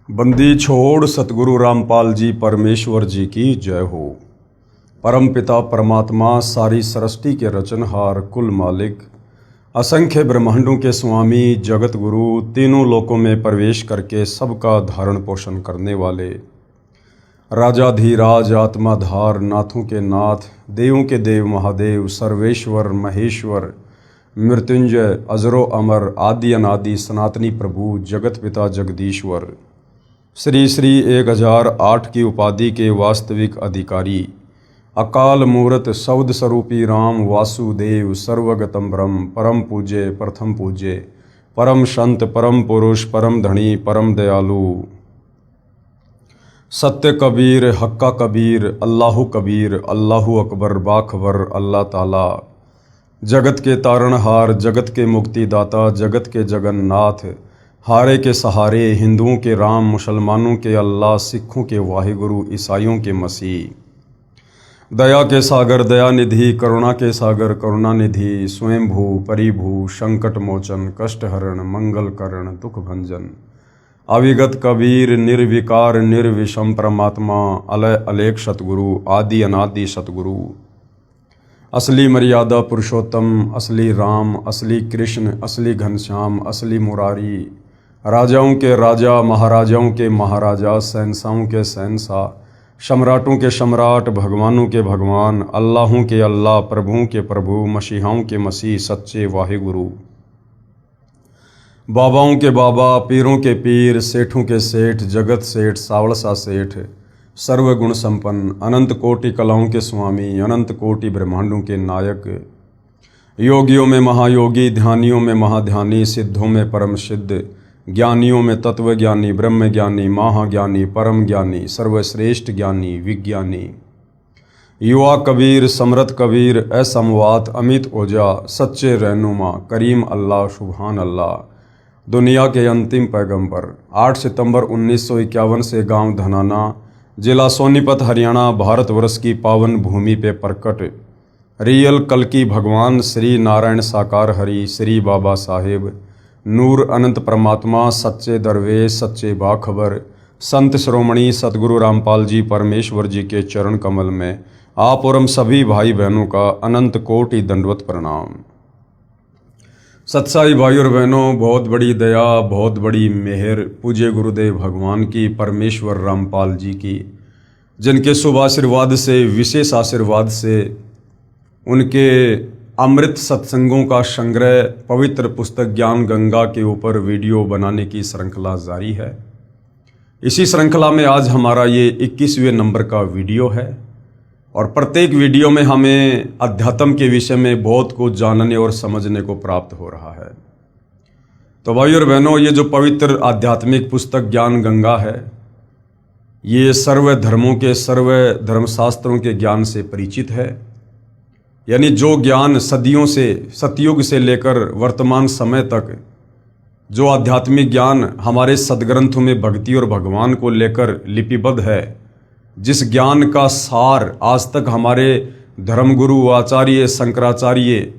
बंदी छोड़ सतगुरु रामपाल जी परमेश्वर जी की जय हो। परम पिता परमात्मा सारी सृष्टि के रचनहार कुल मालिक असंख्य ब्रह्मांडों के स्वामी जगत गुरु तीनों लोकों में प्रवेश करके सबका धारण पोषण करने वाले राजाधीराज आत्माधार नाथों के नाथ देवों के देव महादेव सर्वेश्वर महेश्वर मृत्युंजय अजरो अमर आदि अनादि सनातनी प्रभु जगत पिता जगदीश्वर श्री श्री 1008 की उपाधि के वास्तविक अधिकारी अकाल मूर्त सौद स्वरूपी राम वासुदेव सर्वगतम ब्रह्म परम पूज्य प्रथम पूज्य परम संत परम पुरुष परम धनी परम दयालु सत्य कबीर हक्का कबीर अल्लाहु कबीर अल्लाहु अकबर बाखबर अल्लाह ताला जगत के तारणहार जगत के मुक्तिदाता जगत के जगन्नाथ हारे के सहारे हिंदुओं के राम मुसलमानों के अल्लाह सिखों के वाहिगुरु ईसाइयों के मसीह दया के सागर दयानिधि करुणा के सागर करुणानिधि स्वयंभू परिभू संकट मोचन कष्ट हरण मंगल करण दुख भंजन अविगत कबीर निर्विकार निर्विषम परमात्मा अलय अलेख सतगुरु आदि अनादि सतगुरु असली मर्यादा पुरुषोत्तम असली राम असली कृष्ण असली घनश्याम असली मुरारी राजाओं के राजा महाराजाओं के महाराजा शहंशाहों के शहंशाह सम्राटों के सम्राट भगवानों के भगवान अल्लाहों के अल्लाह प्रभुओं के प्रभु मसीहाओं के मसीह सच्चे वाहिगुरु बाबाओं के बाबा पीरों के पीर सेठों के सेठ जगत सेठ सावड़सा सेठ सर्वगुण संपन्न अनंत कोटि कलाओं के स्वामी अनंत कोटि ब्रह्मांडों के नायक योगियों में महायोगी ध्यानियों में महाध्यानी सिद्धों में परम सिद्ध ज्ञानियों में तत्वज्ञानी ब्रह्मज्ञानी महाज्ञानी परम ज्ञानी सर्वश्रेष्ठ ज्ञानी विज्ञानी युवा कबीर समृत कबीर असमवात अमित ओजा सच्चे रहनुमा करीम अल्लाह सुभान अल्लाह दुनिया के अंतिम पैगंबर 8 सितंबर 1951 से गांव धनाना जिला सोनीपत हरियाणा भारतवर्ष की पावन भूमि पे प्रकट रियल कल्कि भगवान श्री नारायण साकार हरि श्री बाबा साहेब नूर अनंत परमात्मा सच्चे दरवेश सच्चे बाखबर संत श्रोमणी सतगुरु रामपाल जी परमेश्वर जी के चरण कमल में आप और हम सभी भाई बहनों का अनंत कोटि दंडवत प्रणाम। सत्साई भाई और बहनों, बहुत बड़ी दया बहुत बड़ी मेहर पूज्य गुरुदेव भगवान की परमेश्वर रामपाल जी की, जिनके शुभ आशीर्वाद से विशेष आशीर्वाद से उनके अमृत सत्संगों का संग्रह पवित्र पुस्तक ज्ञान गंगा के ऊपर वीडियो बनाने की श्रृंखला जारी है। इसी श्रृंखला में आज हमारा ये 21वें नंबर का वीडियो है और प्रत्येक वीडियो में हमें अध्यात्म के विषय में बहुत कुछ जानने और समझने को प्राप्त हो रहा है। तो भाई और बहनों, ये जो पवित्र आध्यात्मिक पुस्तक ज्ञान गंगा है, ये सर्व धर्मों के सर्व धर्मशास्त्रों के ज्ञान से परिचित है। यानी जो ज्ञान सदियों से सतयुग से लेकर वर्तमान समय तक जो आध्यात्मिक ज्ञान हमारे सदग्रंथों में भक्ति और भगवान को लेकर लिपिबद्ध है, जिस ज्ञान का सार आज तक हमारे धर्मगुरु आचार्य शंकराचार्य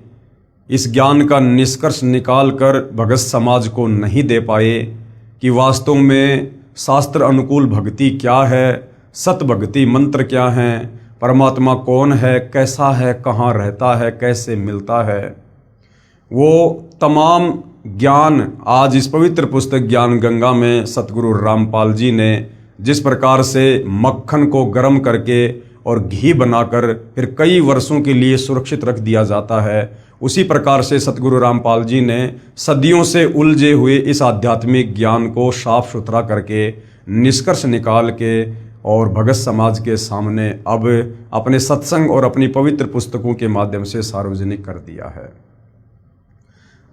इस ज्ञान का निष्कर्ष निकाल कर भगत समाज को नहीं दे पाए कि वास्तव में शास्त्र अनुकूल भक्ति क्या है, सत भक्ति मंत्र क्या हैं, परमात्मा कौन है, कैसा है, कहाँ रहता है, कैसे मिलता है, वो तमाम ज्ञान आज इस पवित्र पुस्तक ज्ञान गंगा में सतगुरु रामपाल जी ने जिस प्रकार से मक्खन को गर्म करके और घी बनाकर फिर कई वर्षों के लिए सुरक्षित रख दिया जाता है, उसी प्रकार से सतगुरु रामपाल जी ने सदियों से उलझे हुए इस आध्यात्मिक ज्ञान को साफ सुथरा करके निष्कर्ष निकाल के और भगत समाज के सामने अब अपने सत्संग और अपनी पवित्र पुस्तकों के माध्यम से सार्वजनिक कर दिया है।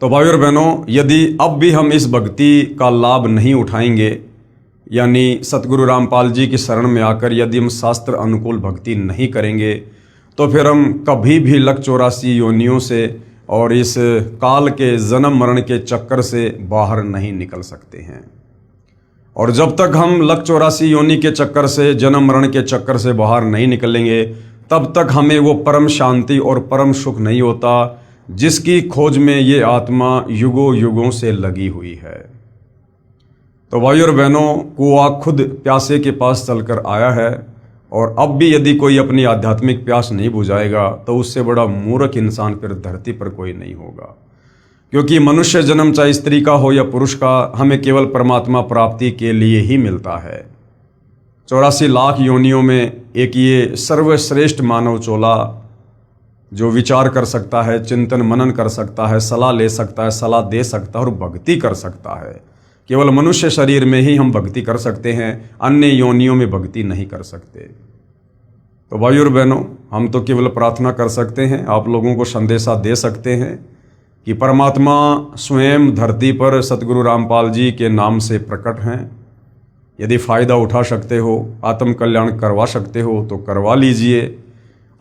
तो भाई और बहनों, यदि अब भी हम इस भक्ति का लाभ नहीं उठाएंगे, यानी सतगुरु रामपाल जी की शरण में आकर यदि हम शास्त्र अनुकूल भक्ति नहीं करेंगे, तो फिर हम कभी भी लक 84 योनियों से और इस काल के जन्म मरण के चक्कर से बाहर नहीं निकल सकते हैं। और जब तक हम लक 84 योनि के चक्कर से जन्म मरण के चक्कर से बाहर नहीं निकलेंगे, तब तक हमें वो परम शांति और परम सुख नहीं होता जिसकी खोज में ये आत्मा युगों युगों से लगी हुई है। तो भाई और बहनों, कुआं खुद प्यासे के पास चलकर आया है, और अब भी यदि कोई अपनी आध्यात्मिक प्यास नहीं बुझाएगा तो उससे बड़ा मूर्ख इंसान फिर धरती पर कोई नहीं होगा। क्योंकि मनुष्य जन्म चाहे स्त्री का हो या पुरुष का, हमें केवल परमात्मा प्राप्ति के लिए ही मिलता है। 84 लाख योनियों में एक ये सर्वश्रेष्ठ मानव चोला जो विचार कर सकता है, चिंतन मनन कर सकता है, सलाह ले सकता है, सलाह दे सकता है और भक्ति कर सकता है। केवल मनुष्य शरीर में ही हम भक्ति कर सकते हैं, अन्य योनियों में भक्ति नहीं कर सकते। तो भाई और बहनों, हम तो केवल प्रार्थना कर सकते हैं, आप लोगों को संदेशा दे सकते हैं कि परमात्मा स्वयं धरती पर सतगुरु रामपाल जी के नाम से प्रकट हैं। यदि फ़ायदा उठा सकते हो, आत्म कल्याण करवा सकते हो तो करवा लीजिए,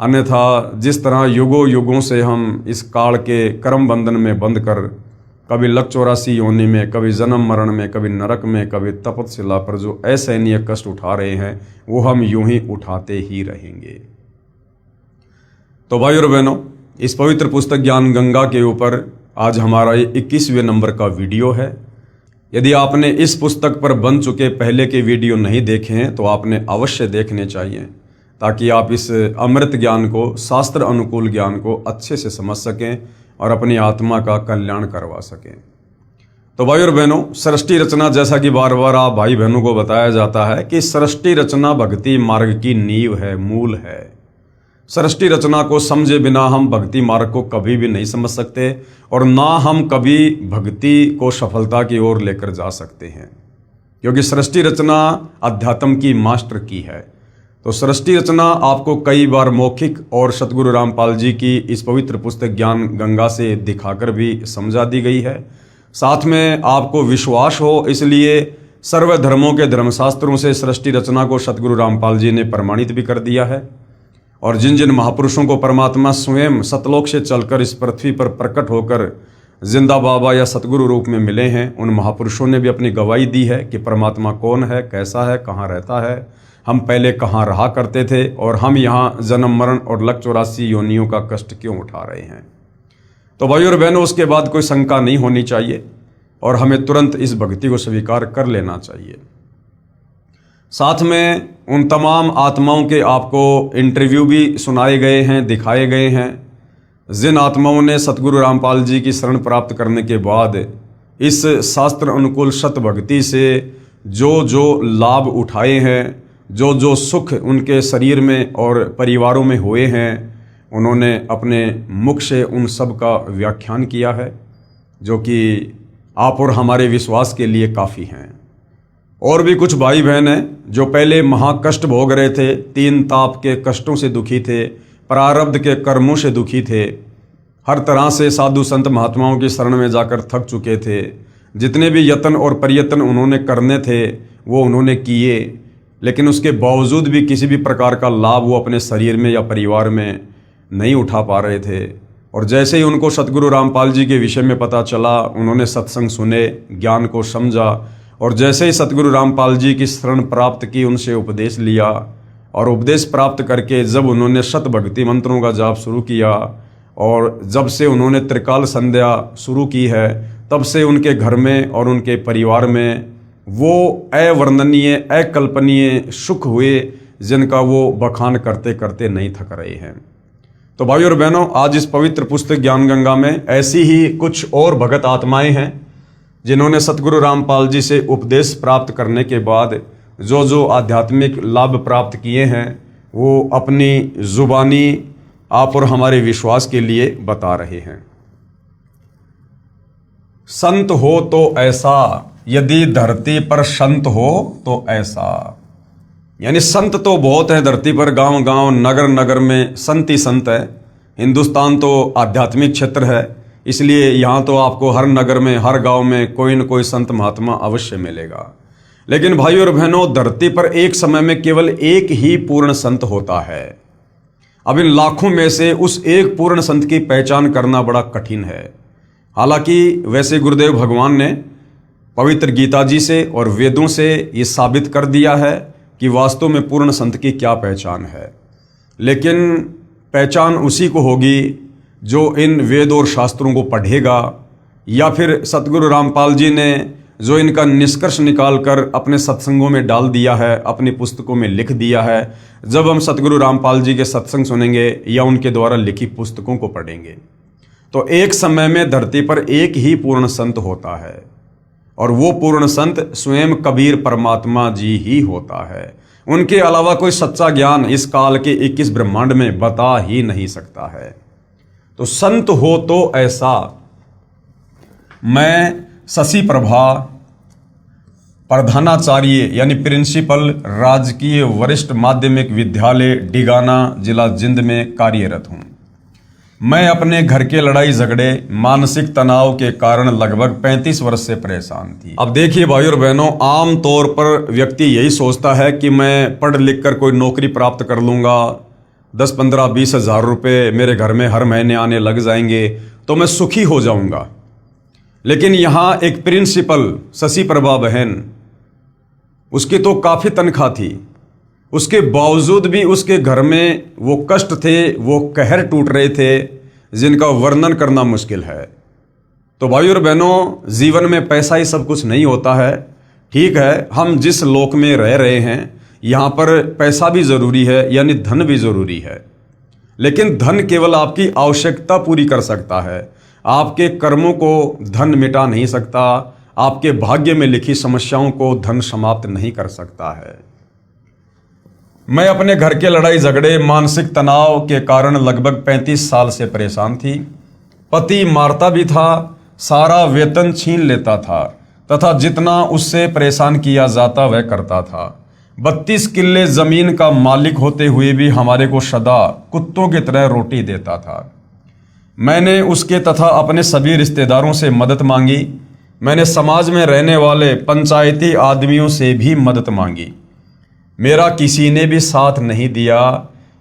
अन्यथा जिस तरह युगों युगों से हम इस काल के कर्म बंधन में बंध कर कभी लक 84 योनि में, कभी जन्म मरण में, कभी नरक में, कभी तपतशिला पर जो असहनीय कष्ट उठा रहे हैं, वो हम यूं ही उठाते ही रहेंगे। तो भाई और बहनों, इस पवित्र पुस्तक ज्ञान गंगा के ऊपर आज हमारा ये 21वें नंबर का वीडियो है। यदि आपने इस पुस्तक पर बन चुके पहले के वीडियो नहीं देखे हैं तो आपने अवश्य देखने चाहिए, ताकि आप इस अमृत ज्ञान को, शास्त्र अनुकूल ज्ञान को अच्छे से समझ सकें और अपनी आत्मा का कल्याण करवा सकें। तो भाई और बहनों, सृष्टि रचना, जैसा कि बार बार आप भाई बहनों को बताया जाता है कि सृष्टि रचना भक्ति मार्ग की नींव है, मूल है। सृष्टि रचना को समझे बिना हम भक्ति मार्ग को कभी भी नहीं समझ सकते, और ना हम कभी भक्ति को सफलता की ओर लेकर जा सकते हैं, क्योंकि सृष्टि रचना अध्यात्म की मास्टर की है। तो सृष्टि रचना आपको कई बार मौखिक और सतगुरु रामपाल जी की इस पवित्र पुस्तक ज्ञान गंगा से दिखाकर भी समझा दी गई है। साथ में आपको विश्वास हो, इसलिए सर्व धर्मों के धर्मशास्त्रों से सृष्टि रचना को सतगुरु रामपाल जी ने प्रमाणित भी कर दिया है। और जिन जिन महापुरुषों को परमात्मा स्वयं सतलोक से चलकर इस पृथ्वी पर प्रकट होकर जिंदा बाबा या सतगुरु रूप में मिले हैं, उन महापुरुषों ने भी अपनी गवाही दी है कि परमात्मा कौन है, कैसा है, कहाँ रहता है, हम पहले कहाँ रहा करते थे, और हम यहाँ जन्म मरण और लक 84 योनियों का कष्ट क्यों उठा रहे हैं। तो भाई और बहनों, उसके बाद कोई शंका नहीं होनी चाहिए और हमें तुरंत इस भक्ति को स्वीकार कर लेना चाहिए। साथ में उन तमाम आत्माओं के आपको इंटरव्यू भी सुनाए गए हैं, दिखाए गए हैं, जिन आत्माओं ने सतगुरु रामपाल जी की शरण प्राप्त करने के बाद इस शास्त्र अनुकूल सत भक्ति से जो जो लाभ उठाए हैं, जो जो सुख उनके शरीर में और परिवारों में हुए हैं, उन्होंने अपने मुख से उन सब का व्याख्यान किया है, जो कि आप और हमारे विश्वास के लिए काफ़ी हैं। और भी कुछ भाई बहन हैं जो पहले महाकष्ट भोग रहे थे, 3 ताप के कष्टों से दुखी थे, प्रारब्ध के कर्मों से दुखी थे, हर तरह से साधु संत महात्माओं की शरण में जाकर थक चुके थे। जितने भी यत्न और प्रयत्न उन्होंने करने थे वो उन्होंने किए, लेकिन उसके बावजूद भी किसी भी प्रकार का लाभ वो अपने शरीर में या परिवार में नहीं उठा पा रहे थे। और जैसे ही उनको सतगुरु रामपाल जी के विषय में पता चला, उन्होंने सत्संग सुने, ज्ञान को समझा, और जैसे ही सतगुरु रामपाल जी की शरण प्राप्त की, उनसे उपदेश लिया, और उपदेश प्राप्त करके जब उन्होंने शत भक्ति मंत्रों का जाप शुरू किया, और जब से उन्होंने त्रिकाल संध्या शुरू की है, तब से उनके घर में और उनके परिवार में वो अवर्णनीय, अकल्पनीय सुख हुए, जिनका वो बखान करते करते नहीं थक रहे हैं। तो भाई और बहनों, आज इस पवित्र पुस्तक ज्ञान गंगा में ऐसी ही कुछ और भगत आत्माएं हैं जिन्होंने सतगुरु रामपाल जी से उपदेश प्राप्त करने के बाद जो जो आध्यात्मिक लाभ प्राप्त किए हैं, वो अपनी जुबानी आप और हमारे विश्वास के लिए बता रहे हैं। संत हो तो ऐसा, यदि धरती पर संत हो तो ऐसा। यानी संत तो बहुत है धरती पर, गांव गांव, नगर नगर में संत ही संत है। हिंदुस्तान तो आध्यात्मिक क्षेत्र है, इसलिए यहाँ तो आपको हर नगर में, हर गांव में कोई न कोई संत महात्मा अवश्य मिलेगा। लेकिन भाई और बहनों, धरती पर एक समय में केवल एक ही पूर्ण संत होता है। अब इन लाखों में से उस एक पूर्ण संत की पहचान करना बड़ा कठिन है। हालांकि वैसे गुरुदेव भगवान ने पवित्र गीता जी से और वेदों से ये साबित कर दिया है कि वास्तव में पूर्ण संत की क्या पहचान है, लेकिन पहचान उसी को होगी जो इन वेद और शास्त्रों को पढ़ेगा, या फिर सतगुरु रामपाल जी ने जो इनका निष्कर्ष निकालकर अपने सत्संगों में डाल दिया है, अपनी पुस्तकों में लिख दिया है। जब हम सतगुरु रामपाल जी के सत्संग सुनेंगे या उनके द्वारा लिखी पुस्तकों को पढ़ेंगे तो एक समय में धरती पर एक ही पूर्ण संत होता है और वो पूर्ण संत स्वयं कबीर परमात्मा जी ही होता है। उनके अलावा कोई सच्चा ज्ञान इस काल के 21 ब्रह्मांड में बता ही नहीं सकता है। तो संत हो तो ऐसा। मैं शशि प्रभा प्रधानाचार्य यानी प्रिंसिपल राजकीय वरिष्ठ माध्यमिक विद्यालय डिगाना जिला जिंद में कार्यरत हूं। मैं अपने घर के लड़ाई झगड़े मानसिक तनाव के कारण लगभग 35 वर्ष से परेशान थी। अब देखिए भाई और बहनों, आम तौर पर व्यक्ति यही सोचता है कि मैं पढ़ लिख कर कोई नौकरी प्राप्त कर लूंगा, 10, 15, 20 हज़ार रुपये मेरे घर में हर महीने आने लग जाएंगे तो मैं सुखी हो जाऊंगा। लेकिन यहाँ एक प्रिंसिपल शशि प्रभा बहन, उसकी तो काफ़ी तनख्वाह थी, उसके बावजूद भी उसके घर में वो कष्ट थे, वो कहर टूट रहे थे जिनका वर्णन करना मुश्किल है। तो भाई और बहनों, जीवन में पैसा ही सब कुछ नहीं होता है। ठीक है, हम जिस लोक में रह रहे हैं यहाँ पर पैसा भी ज़रूरी है, यानी धन भी ज़रूरी है। लेकिन धन केवल आपकी आवश्यकता पूरी कर सकता है, आपके कर्मों को धन मिटा नहीं सकता, आपके भाग्य में लिखी समस्याओं को धन समाप्त नहीं कर सकता है। मैं अपने घर के लड़ाई झगड़े मानसिक तनाव के कारण लगभग 35 साल से परेशान थी। पति मारता भी था, सारा वेतन छीन लेता था तथा जितना उससे परेशान किया जाता वह करता था। 32 किल्ले जमीन का मालिक होते हुए भी हमारे को सदा कुत्तों की तरह रोटी देता था। मैंने उसके तथा अपने सभी रिश्तेदारों से मदद मांगी। मैंने समाज में रहने वाले पंचायती आदमियों से भी मदद मांगी। मेरा किसी ने भी साथ नहीं दिया।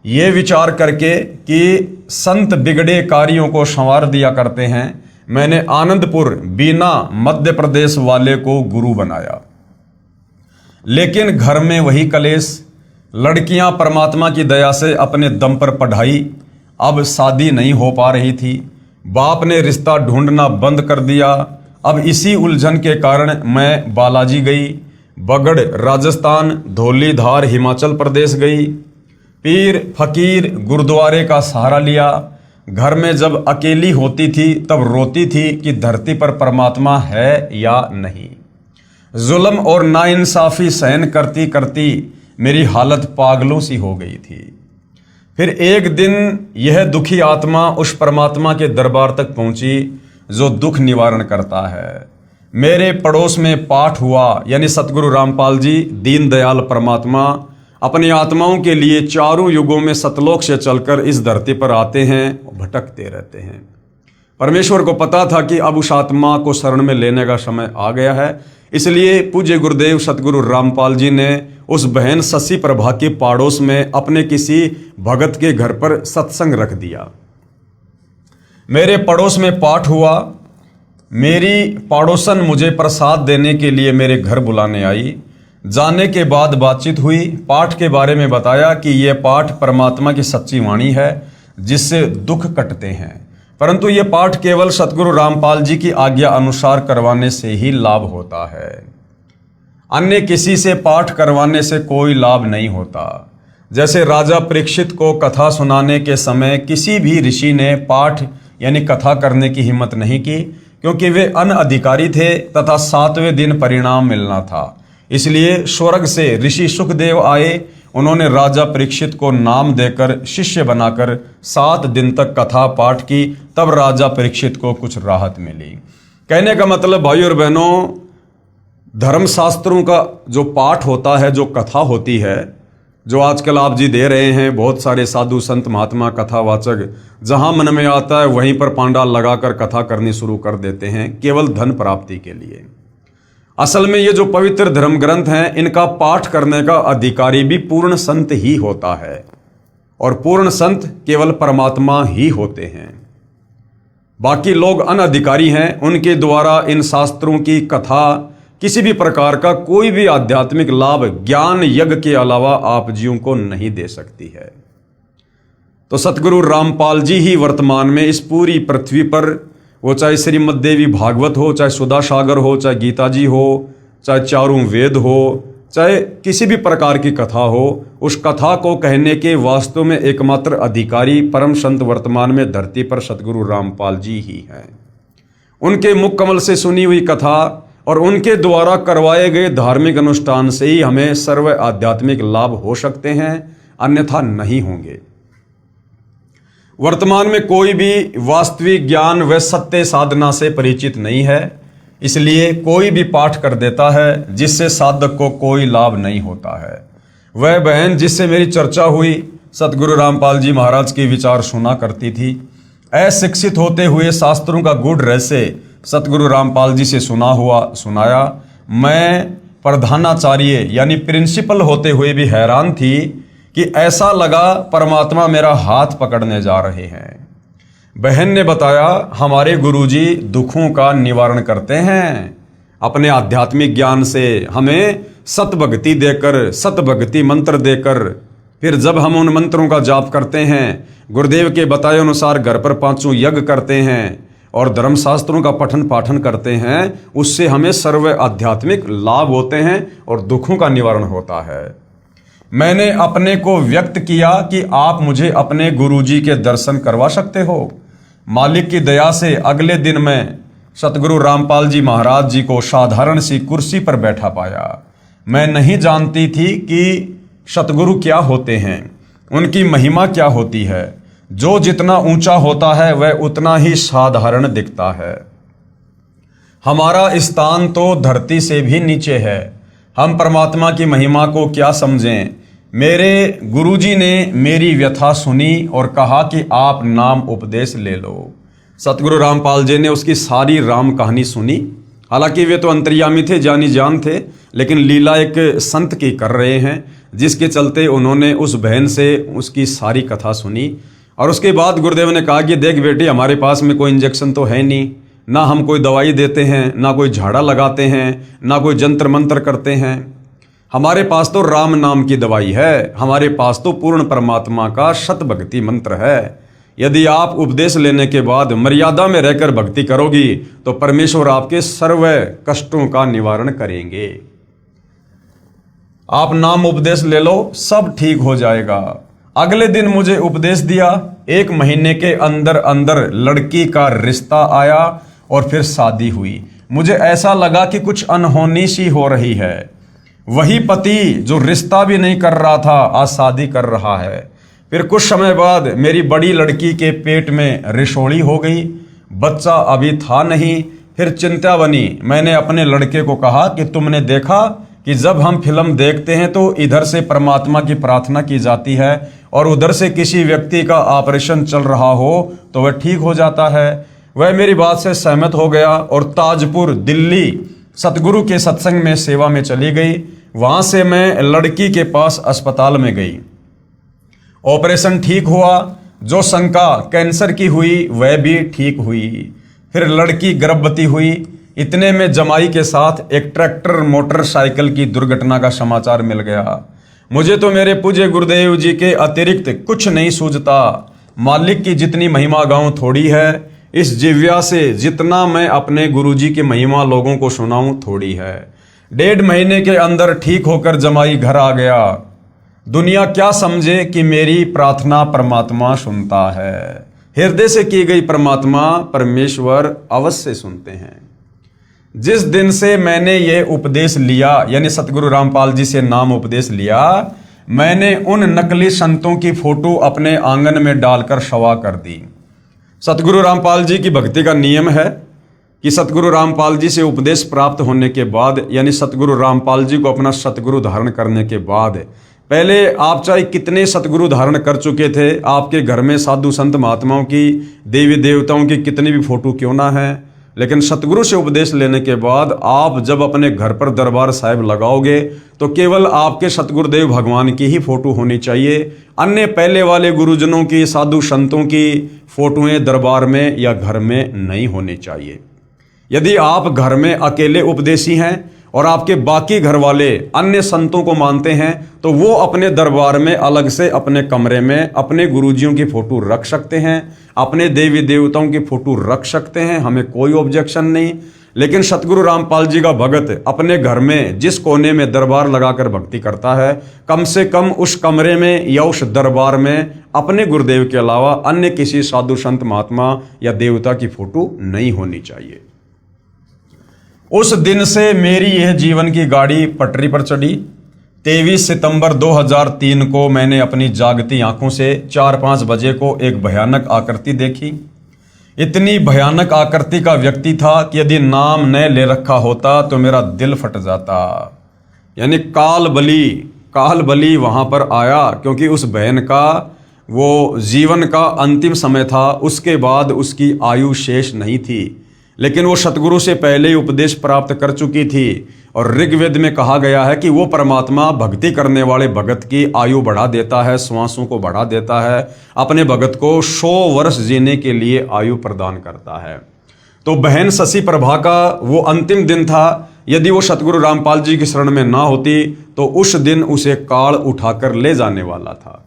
ये विचार करके कि संत बिगड़े कार्यों को संवार दिया करते हैं, मैंने आनंदपुर बीना मध्य प्रदेश वाले को गुरु बनाया। लेकिन घर में वही कलेश। लड़कियां परमात्मा की दया से अपने दम पर पढ़ाई, अब शादी नहीं हो पा रही थी। बाप ने रिश्ता ढूंढना बंद कर दिया। अब इसी उलझन के कारण मैं बालाजी गई, बगड़ राजस्थान, धौलीधार हिमाचल प्रदेश गई, पीर फकीर गुरुद्वारे का सहारा लिया। घर में जब अकेली होती थी तब रोती थी कि धरती पर परमात्मा है या नहीं। जुल्म और नाइंसाफी सहन करती करती मेरी हालत पागलों सी हो गई थी। फिर एक दिन यह दुखी आत्मा उस परमात्मा के दरबार तक पहुंची जो दुख निवारण करता है। मेरे पड़ोस में पाठ हुआ, यानी सतगुरु रामपाल जी दीनदयाल परमात्मा अपनी आत्माओं के लिए चारों युगों में सतलोक से चलकर इस धरती पर आते हैं, भटकते रहते हैं। परमेश्वर को पता था कि अब उस आत्मा को शरण में लेने का समय आ गया है, इसलिए पूज्य गुरुदेव सतगुरु रामपाल जी ने उस बहन शशि प्रभा के पड़ोस में अपने किसी भगत के घर पर सत्संग रख दिया। मेरे पड़ोस में पाठ हुआ। मेरी पड़ोसन मुझे प्रसाद देने के लिए मेरे घर बुलाने आई। जाने के बाद बातचीत हुई। पाठ के बारे में बताया कि यह पाठ परमात्मा की सच्ची वाणी है जिससे दुख कटते हैं, परंतु यह पाठ केवल सतगुरु रामपाल जी की आज्ञा अनुसार करवाने से ही लाभ होता है। अन्य किसी से पाठ करवाने से कोई लाभ नहीं होता। जैसे राजा परीक्षित को कथा सुनाने के समय किसी भी ऋषि ने पाठ यानी कथा करने की हिम्मत नहीं की, क्योंकि वे अनअधिकारी थे तथा 7वें दिन परिणाम मिलना था। इसलिए स्वर्ग से ऋषि सुखदेव आए। उन्होंने राजा परीक्षित को नाम देकर शिष्य बनाकर 7 दिन तक कथा पाठ की, तब राजा परीक्षित को कुछ राहत मिली। कहने का मतलब भाई और बहनों, धर्मशास्त्रों का जो पाठ होता है, जो कथा होती है, जो आजकल आप जी दे रहे हैं, बहुत सारे साधु संत महात्मा कथावाचक जहां मन में आता है वहीं पर पांडाल लगाकर कथा करनी शुरू कर देते हैं, केवल धन प्राप्ति के लिए। असल में ये जो पवित्र धर्म ग्रंथ हैं, इनका पाठ करने का अधिकारी भी पूर्ण संत ही होता है, और पूर्ण संत केवल परमात्मा ही होते हैं। बाकी लोग अनधिकारी हैं, उनके द्वारा इन शास्त्रों की कथा किसी भी प्रकार का कोई भी आध्यात्मिक लाभ ज्ञान यज्ञ के अलावा आप जीवों को नहीं दे सकती है। तो सतगुरु रामपाल जी ही वर्तमान में इस पूरी पृथ्वी पर वो चाहे श्रीमद् देवी भागवत हो, चाहे सुधा सागर हो, चाहे गीता जी हो, चाहे चारों वेद हो, चाहे किसी भी प्रकार की कथा हो, उस कथा को कहने के वास्तव में एकमात्र अधिकारी परम संत वर्तमान में धरती पर सतगुरु रामपाल जी ही हैं। उनके मुख कमल से सुनी हुई कथा और उनके द्वारा करवाए गए धार्मिक अनुष्ठान से ही हमें सर्व आध्यात्मिक लाभ हो सकते हैं, अन्यथा नहीं होंगे। वर्तमान में कोई भी वास्तविक ज्ञान व सत्य साधना से परिचित नहीं है, इसलिए कोई भी पाठ कर देता है जिससे साधक को कोई लाभ नहीं होता है। वह बहन जिससे मेरी चर्चा हुई सतगुरु रामपाल जी महाराज के विचार सुना करती थी। अशिक्षित होते हुए शास्त्रों का गूढ़ रहस्य सतगुरु रामपाल जी से सुनाया। मैं प्रधानाचार्य यानी प्रिंसिपल होते हुए भी हैरान थी कि ऐसा लगा परमात्मा मेरा हाथ पकड़ने जा रहे हैं। बहन ने बताया, हमारे गुरुजी दुखों का निवारण करते हैं। अपने आध्यात्मिक ज्ञान से हमें सतभक्ति देकर, सतभक्ति मंत्र देकर, फिर जब हम उन मंत्रों का जाप करते हैं, गुरुदेव के बताए अनुसार घर पर 5 यज्ञ करते हैं और धर्मशास्त्रों का पठन पाठन करते हैं, उससे हमें सर्व आध्यात्मिक लाभ होते हैं और दुखों का निवारण होता है। मैंने अपने को व्यक्त किया कि आप मुझे अपने गुरुजी के दर्शन करवा सकते हो। मालिक की दया से अगले दिन मैं सतगुरु रामपाल जी महाराज जी को साधारण सी कुर्सी पर बैठा पाया। मैं नहीं जानती थी कि सतगुरु क्या होते हैं, उनकी महिमा क्या होती है। जो जितना ऊंचा होता है वह उतना ही साधारण दिखता है। हमारा स्थान तो धरती से भी नीचे है। हम परमात्मा की महिमा को क्या समझें। मेरे गुरुजी ने मेरी व्यथा सुनी और कहा कि आप नाम उपदेश ले लो। सतगुरु रामपाल जी ने उसकी सारी राम कहानी सुनी। हालांकि वे तो अंतर्यामी थे, जानी जान थे, लेकिन लीला एक संत की कर रहे हैं, जिसके चलते उन्होंने उस बहन से उसकी सारी कथा सुनी। और उसके बाद गुरुदेव ने कहा कि देख बेटी, हमारे पास में कोई इंजेक्शन तो है नहीं, ना हम कोई दवाई देते हैं, ना कोई झाड़ा लगाते हैं, ना कोई जंत्र मंत्र करते हैं। हमारे पास तो राम नाम की दवाई है, हमारे पास तो पूर्ण परमात्मा का शत भक्ति मंत्र है। यदि आप उपदेश लेने के बाद मर्यादा में रहकर भक्ति करोगी तो परमेश्वर आपके सर्व कष्टों का निवारण करेंगे। आप नाम उपदेश ले लो, सब ठीक हो जाएगा। अगले दिन मुझे उपदेश दिया। 1 महीने के अंदर अंदर लड़की का रिश्ता आया और फिर शादी हुई। मुझे ऐसा लगा कि कुछ अनहोनी सी हो रही है। वही पति जो रिश्ता भी नहीं कर रहा था आज शादी कर रहा है। फिर कुछ समय बाद मेरी बड़ी लड़की के पेट में रिशोड़ी हो गई, बच्चा अभी था नहीं। फिर चिंता बनी। मैंने अपने लड़के को कहा कि तुमने देखा कि जब हम फिल्म देखते हैं तो इधर से परमात्मा की प्रार्थना की जाती है और उधर से किसी व्यक्ति का ऑपरेशन चल रहा हो तो वह ठीक हो जाता है। वह मेरी बात से सहमत हो गया और ताजपुर दिल्ली सतगुरु के सत्संग में सेवा में चली गई। वहां से मैं लड़की के पास अस्पताल में गई। ऑपरेशन ठीक हुआ। जो शंका कैंसर की हुई वह भी ठीक हुई। फिर लड़की गर्भवती हुई। इतने में जमाई के साथ एक ट्रैक्टर मोटरसाइकिल की दुर्घटना का समाचार मिल गया। मुझे तो मेरे पूज्य गुरुदेव जी के अतिरिक्त कुछ नहीं सूझता। मालिक की जितनी महिमा गाऊं थोड़ी है। इस जिव्या से जितना मैं अपने गुरुजी की महिमा लोगों को सुनाऊं थोड़ी है। 1.5 महीने के अंदर ठीक होकर जमाई घर आ गया। दुनिया क्या समझे कि मेरी प्रार्थना परमात्मा सुनता है। हृदय से की गई परमात्मा परमेश्वर अवश्य सुनते हैं। जिस दिन से मैंने ये उपदेश लिया, यानी सतगुरु रामपाल जी से नाम उपदेश लिया, मैंने उन नकली संतों की फोटो अपने आंगन में डालकर शवा कर दी। सतगुरु रामपाल जी की भक्ति का नियम है कि सतगुरु रामपाल जी से उपदेश प्राप्त होने के बाद, यानी सतगुरु रामपाल जी को अपना सतगुरु धारण करने के बाद, पहले आप चाहे कितने सतगुरु धारण कर चुके थे, आपके घर में साधु संत महात्माओं की, देवी देवताओं की कितनी भी फोटो क्यों ना है, लेकिन सतगुरु से उपदेश लेने के बाद आप जब अपने घर पर दरबार साहिब लगाओगे तो केवल आपके सतगुरुदेव भगवान की ही फोटो होनी चाहिए। अन्य पहले वाले गुरुजनों की, साधु संतों की फोटोएं दरबार में या घर में नहीं होनी चाहिए। यदि आप घर में अकेले उपदेशी हैं और आपके बाकी घर वाले अन्य संतों को मानते हैं तो वो अपने दरबार में अलग से अपने कमरे में अपने गुरुजियों की फोटो रख सकते हैं, अपने देवी देवताओं की फोटो रख सकते हैं, हमें कोई ऑब्जेक्शन नहीं। लेकिन सतगुरु रामपाल जी का भगत अपने घर में जिस कोने में दरबार लगाकर भक्ति करता है, कम से कम उस कमरे में या उस दरबार में अपने गुरुदेव के अलावा अन्य किसी साधु संत महात्मा या देवता की फोटो नहीं होनी चाहिए। उस दिन से मेरी यह जीवन की गाड़ी पटरी पर चढ़ी। 23 सितंबर 2003 को मैंने अपनी जागती आंखों से 4-5 बजे को एक भयानक आकृति देखी। इतनी भयानक आकृति का व्यक्ति था कि यदि नाम न ले रखा होता तो मेरा दिल फट जाता। यानी काल बली वहां पर आया, क्योंकि उस बहन का वो जीवन का अंतिम समय था, उसके बाद उसकी आयु शेष नहीं थी। लेकिन वो सतगुरु से पहले ही उपदेश प्राप्त कर चुकी थी और ऋग्वेद में कहा गया है कि वो परमात्मा भक्ति करने वाले भगत की आयु बढ़ा देता है, श्वासों को बढ़ा देता है, अपने भगत को 100 वर्ष जीने के लिए आयु प्रदान करता है। तो बहन शशि प्रभा का वो अंतिम दिन था। यदि वो सतगुरु रामपाल जी की शरण में ना होती तो उस दिन उसे काल उठाकर ले जाने वाला था।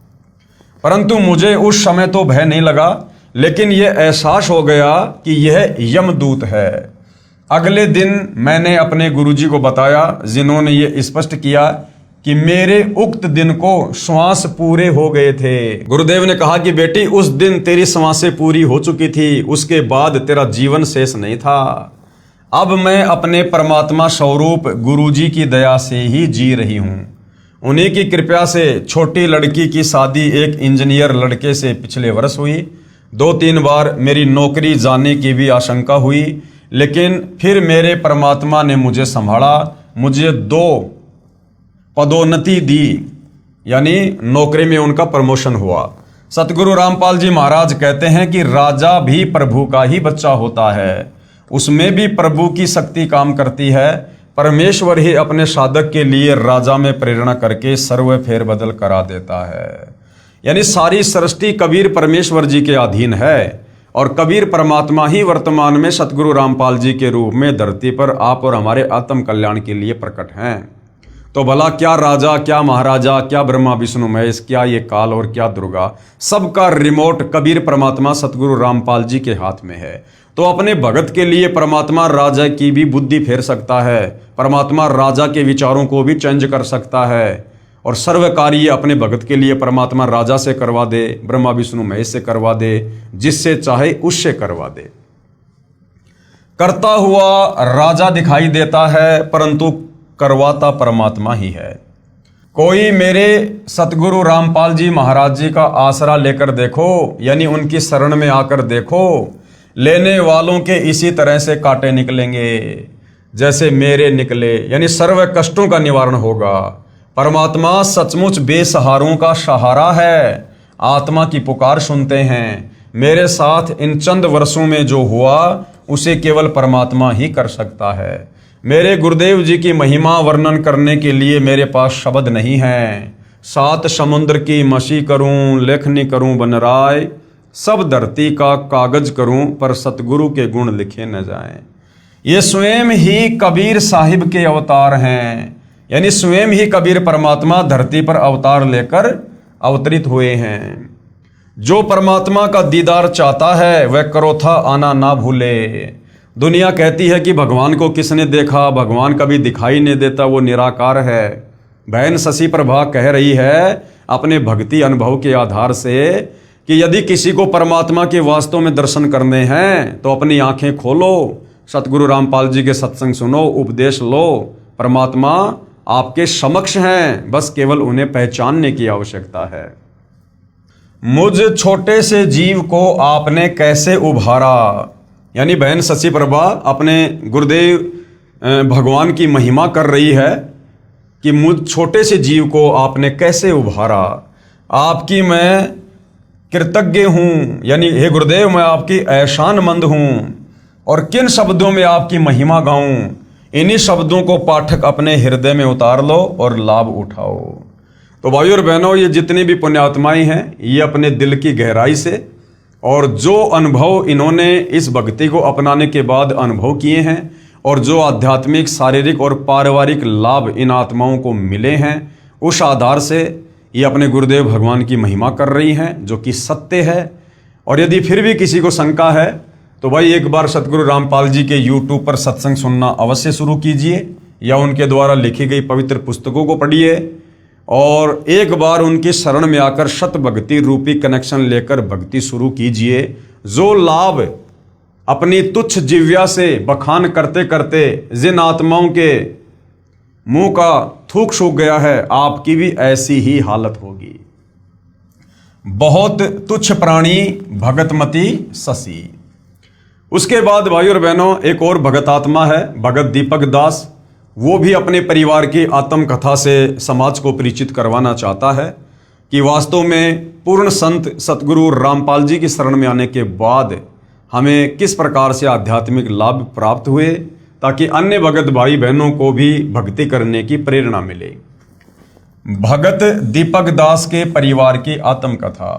परंतु मुझे उस समय तो भय नहीं लगा, लेकिन यह एहसास हो गया कि यह यमदूत है। अगले दिन मैंने अपने गुरुजी को बताया, जिन्होंने ये स्पष्ट किया कि मेरे उक्त दिन को श्वास पूरे हो गए थे। गुरुदेव ने कहा कि बेटी, उस दिन तेरी श्वासें पूरी हो चुकी थी, उसके बाद तेरा जीवन शेष नहीं था। अब मैं अपने परमात्मा स्वरूप गुरुजी की दया से ही जी रही हूँ। उन्हीं की कृपा से छोटी लड़की की शादी एक इंजीनियर लड़के से पिछले वर्ष हुई। 2-3 बार मेरी नौकरी जाने की भी आशंका हुई, लेकिन फिर मेरे परमात्मा ने मुझे संभाला, मुझे 2 पदोन्नति दी, यानी नौकरी में उनका प्रमोशन हुआ। सतगुरु रामपाल जी महाराज कहते हैं कि राजा भी प्रभु का ही बच्चा होता है, उसमें भी प्रभु की शक्ति काम करती है। परमेश्वर ही अपने साधक के लिए राजा में प्रेरणा करके सर्व फेरबदल करा देता है। यानी सारी सृष्टि कबीर परमेश्वर जी के अधीन है और कबीर परमात्मा ही वर्तमान में सतगुरु रामपाल जी के रूप में धरती पर आप और हमारे आत्म कल्याण के लिए प्रकट हैं। तो भला क्या राजा, क्या महाराजा, क्या ब्रह्मा विष्णु महेश, क्या ये काल और क्या दुर्गा, सबका रिमोट कबीर परमात्मा सतगुरु रामपाल जी के हाथ में है। तो अपने भगत के लिए परमात्मा राजा की भी बुद्धि फेर सकता है, परमात्मा राजा के विचारों को भी चेंज कर सकता है और सर्व कार्य अपने भगत के लिए परमात्मा राजा से करवा दे, ब्रह्मा विष्णु महेश से करवा दे, जिससे चाहे उससे करवा दे। करता हुआ राजा दिखाई देता है, परंतु करवाता परमात्मा ही है। कोई मेरे सतगुरु रामपाल जी महाराज जी का आसरा लेकर देखो, यानी उनकी शरण में आकर देखो, लेने वालों के इसी तरह से कांटे निकलेंगे जैसे मेरे निकले, यानी सर्व कष्टों का निवारण होगा। परमात्मा सचमुच बेसहारों का सहारा है, आत्मा की पुकार सुनते हैं। मेरे साथ इन चंद वर्षों में जो हुआ उसे केवल परमात्मा ही कर सकता है। मेरे गुरुदेव जी की महिमा वर्णन करने के लिए मेरे पास शब्द नहीं है। 7 समुद्र की मसी करूं, लेखनी करूं बनराय, सब धरती का कागज करूं, पर सतगुरु के गुण लिखे न जाएं। ये स्वयं ही कबीर साहिब के अवतार हैं, यानी स्वयं ही कबीर परमात्मा धरती पर अवतार लेकर अवतरित हुए हैं। जो परमात्मा का दीदार चाहता है वह करोथा आना ना भूले। दुनिया कहती है कि भगवान को किसने देखा, भगवान कभी दिखाई नहीं देता, वो निराकार है। बहन शशि प्रभा कह रही है अपने भक्ति अनुभव के आधार से कि यदि किसी को परमात्मा के वास्तव में दर्शन करने हैं तो अपनी आंखें खोलो, सतगुरु रामपाल जी के सत्संग सुनो, उपदेश लो। परमात्मा आपके समक्ष हैं, बस केवल उन्हें पहचानने की आवश्यकता है। मुझ छोटे से जीव को आपने कैसे उभारा, यानी बहन शशि प्रभा अपने गुरुदेव भगवान की महिमा कर रही है कि मुझ छोटे से जीव को आपने कैसे उभारा। आपकी मैं कृतज्ञ हूँ, यानी हे गुरुदेव मैं आपकी एहसानमंद हूँ, और किन शब्दों में आपकी महिमा गाऊं, इन्हीं शब्दों को पाठक अपने हृदय में उतार लो और लाभ उठाओ। तो भाइयों और बहनों, ये जितनी भी पुण्यात्माएं हैं, ये अपने दिल की गहराई से और जो अनुभव इन्होंने इस भक्ति को अपनाने के बाद अनुभव किए हैं, और जो आध्यात्मिक, शारीरिक और पारिवारिक लाभ इन आत्माओं को मिले हैं, उस आधार से ये अपने गुरुदेव भगवान की महिमा कर रही हैं, जो कि सत्य है। और यदि फिर भी किसी को शंका है तो भाई एक बार सतगुरु रामपाल जी के यूट्यूब पर सत्संग सुनना अवश्य शुरू कीजिए, या उनके द्वारा लिखी गई पवित्र पुस्तकों को पढ़िए, और एक बार उनकी शरण में आकर शत भक्ति रूपी कनेक्शन लेकर भक्ति शुरू कीजिए। जो लाभ अपनी तुच्छ जिव्या से बखान करते करते जिन आत्माओं के मुंह का थूक सूख गया है, आपकी भी ऐसी ही हालत होगी। बहुत तुच्छ प्राणी भगतमती शशि। उसके बाद भाई और बहनों, एक और भगत आत्मा है, भगत दीपक दास। वो भी अपने परिवार की आत्मकथा से समाज को परिचित करवाना चाहता है कि वास्तव में पूर्ण संत सतगुरु रामपाल जी की शरण में आने के बाद हमें किस प्रकार से आध्यात्मिक लाभ प्राप्त हुए, ताकि अन्य भगत भाई बहनों को भी भक्ति करने की प्रेरणा मिले। भगत दीपक दास के परिवार की आत्मकथा।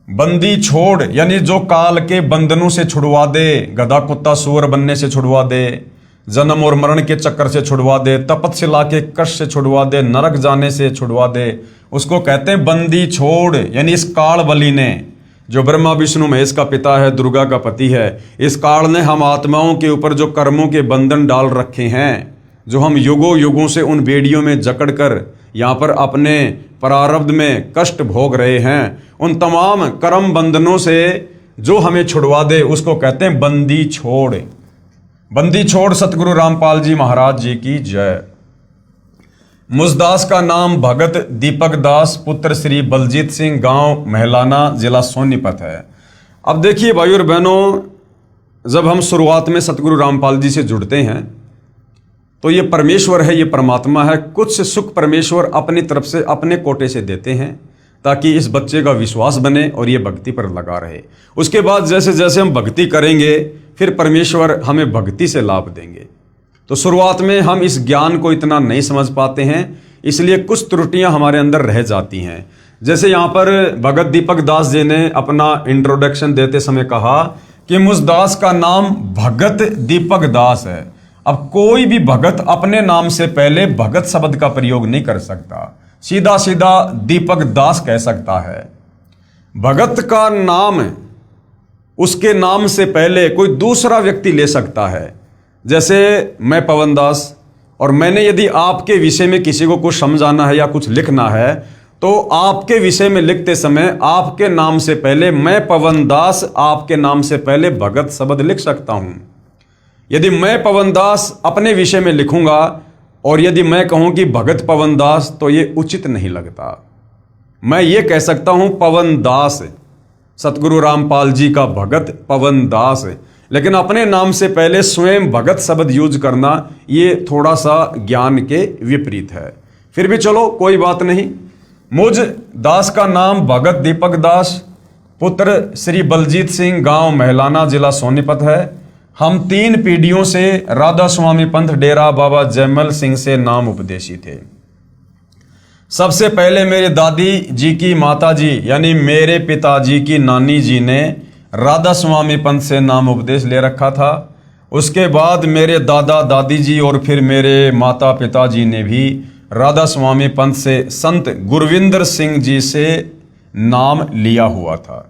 बंदी छोड़, यानी जो काल के बंधनों से छुड़वा दे, गधा कुत्ता सूअर बनने से छुड़वा दे, जन्म और मरण के चक्कर से छुड़वा दे, तपस्या के कष्ट से छुड़वा दे, नरक जाने से छुड़वा दे, उसको कहते हैं बंदी छोड़। यानी इस काल बलि ने, जो ब्रह्मा विष्णु महेश का पिता है, दुर्गा का पति है, इस काल ने हम आत्माओं के ऊपर जो कर्मों के बंधन डाल रखे हैं, जो हम युगों युगों से उन बेड़ियों में जकड़ कर यहाँ पर अपने प्रारब्ध में कष्ट भोग रहे हैं, उन तमाम कर्म बंधनों से जो हमें छुड़वा दे, उसको कहते हैं बंदी छोड़। बंदी छोड़ सतगुरु रामपाल जी महाराज जी की जय। मुझदास का नाम भगत दीपक दास पुत्र श्री बलजीत सिंह, गांव महलाना, जिला सोनीपत है। अब देखिए भाई और बहनों, जब हम शुरुआत में सतगुरु रामपाल जी से जुड़ते हैं तो ये परमेश्वर है, ये परमात्मा है, कुछ सुख परमेश्वर अपनी तरफ से अपने कोटे से देते हैं ताकि इस बच्चे का विश्वास बने और ये भक्ति पर लगा रहे। उसके बाद जैसे जैसे हम भक्ति करेंगे फिर परमेश्वर हमें भक्ति से लाभ देंगे। तो शुरुआत में हम इस ज्ञान को इतना नहीं समझ पाते हैं, इसलिए कुछ त्रुटियां हमारे अंदर रह जाती हैं। जैसे यहाँ पर भगत दीपक दास जी ने अपना इंट्रोडक्शन देते समय कहा कि मुझदास का नाम भगत दीपक दास है। अब कोई भी भगत अपने नाम से पहले भगत शब्द का प्रयोग नहीं कर सकता, सीधा सीधा दीपक दास कह सकता है। भगत का नाम उसके नाम से पहले कोई दूसरा व्यक्ति ले सकता है। जैसे मैं पवन दास, और मैंने यदि आपके विषय में किसी को कुछ समझाना है या कुछ लिखना है तो आपके विषय में लिखते समय आपके नाम से पहले मैं पवन दास, आपके नाम से पहले भगत शब्द लिख सकता हूं। यदि मैं पवन दास अपने विषय में लिखूंगा और यदि मैं कहूं कि भगत पवन दास, तो ये उचित नहीं लगता। मैं ये कह सकता हूं पवन दास, सतगुरु रामपाल जी का भगत पवन दास, लेकिन अपने नाम से पहले स्वयं भगत शब्द यूज करना ये थोड़ा सा ज्ञान के विपरीत है। फिर भी चलो कोई बात नहीं। मुझ दास का नाम भगत दीपक दास पुत्र श्री बलजीत सिंह, गांव महलाना, जिला सोनीपत है। हम 3 पीढ़ियों से राधा स्वामी पंथ डेरा बाबा जयमल सिंह से नाम उपदेशी थे। सबसे पहले मेरे दादी जी की माता जी यानी मेरे पिताजी की नानी जी ने राधा स्वामी पंथ से नाम उपदेश ले रखा था। उसके बाद मेरे दादा दादी जी और फिर मेरे माता पिताजी ने भी राधा स्वामी पंथ से संत गुरविंदर सिंह जी से नाम लिया हुआ था।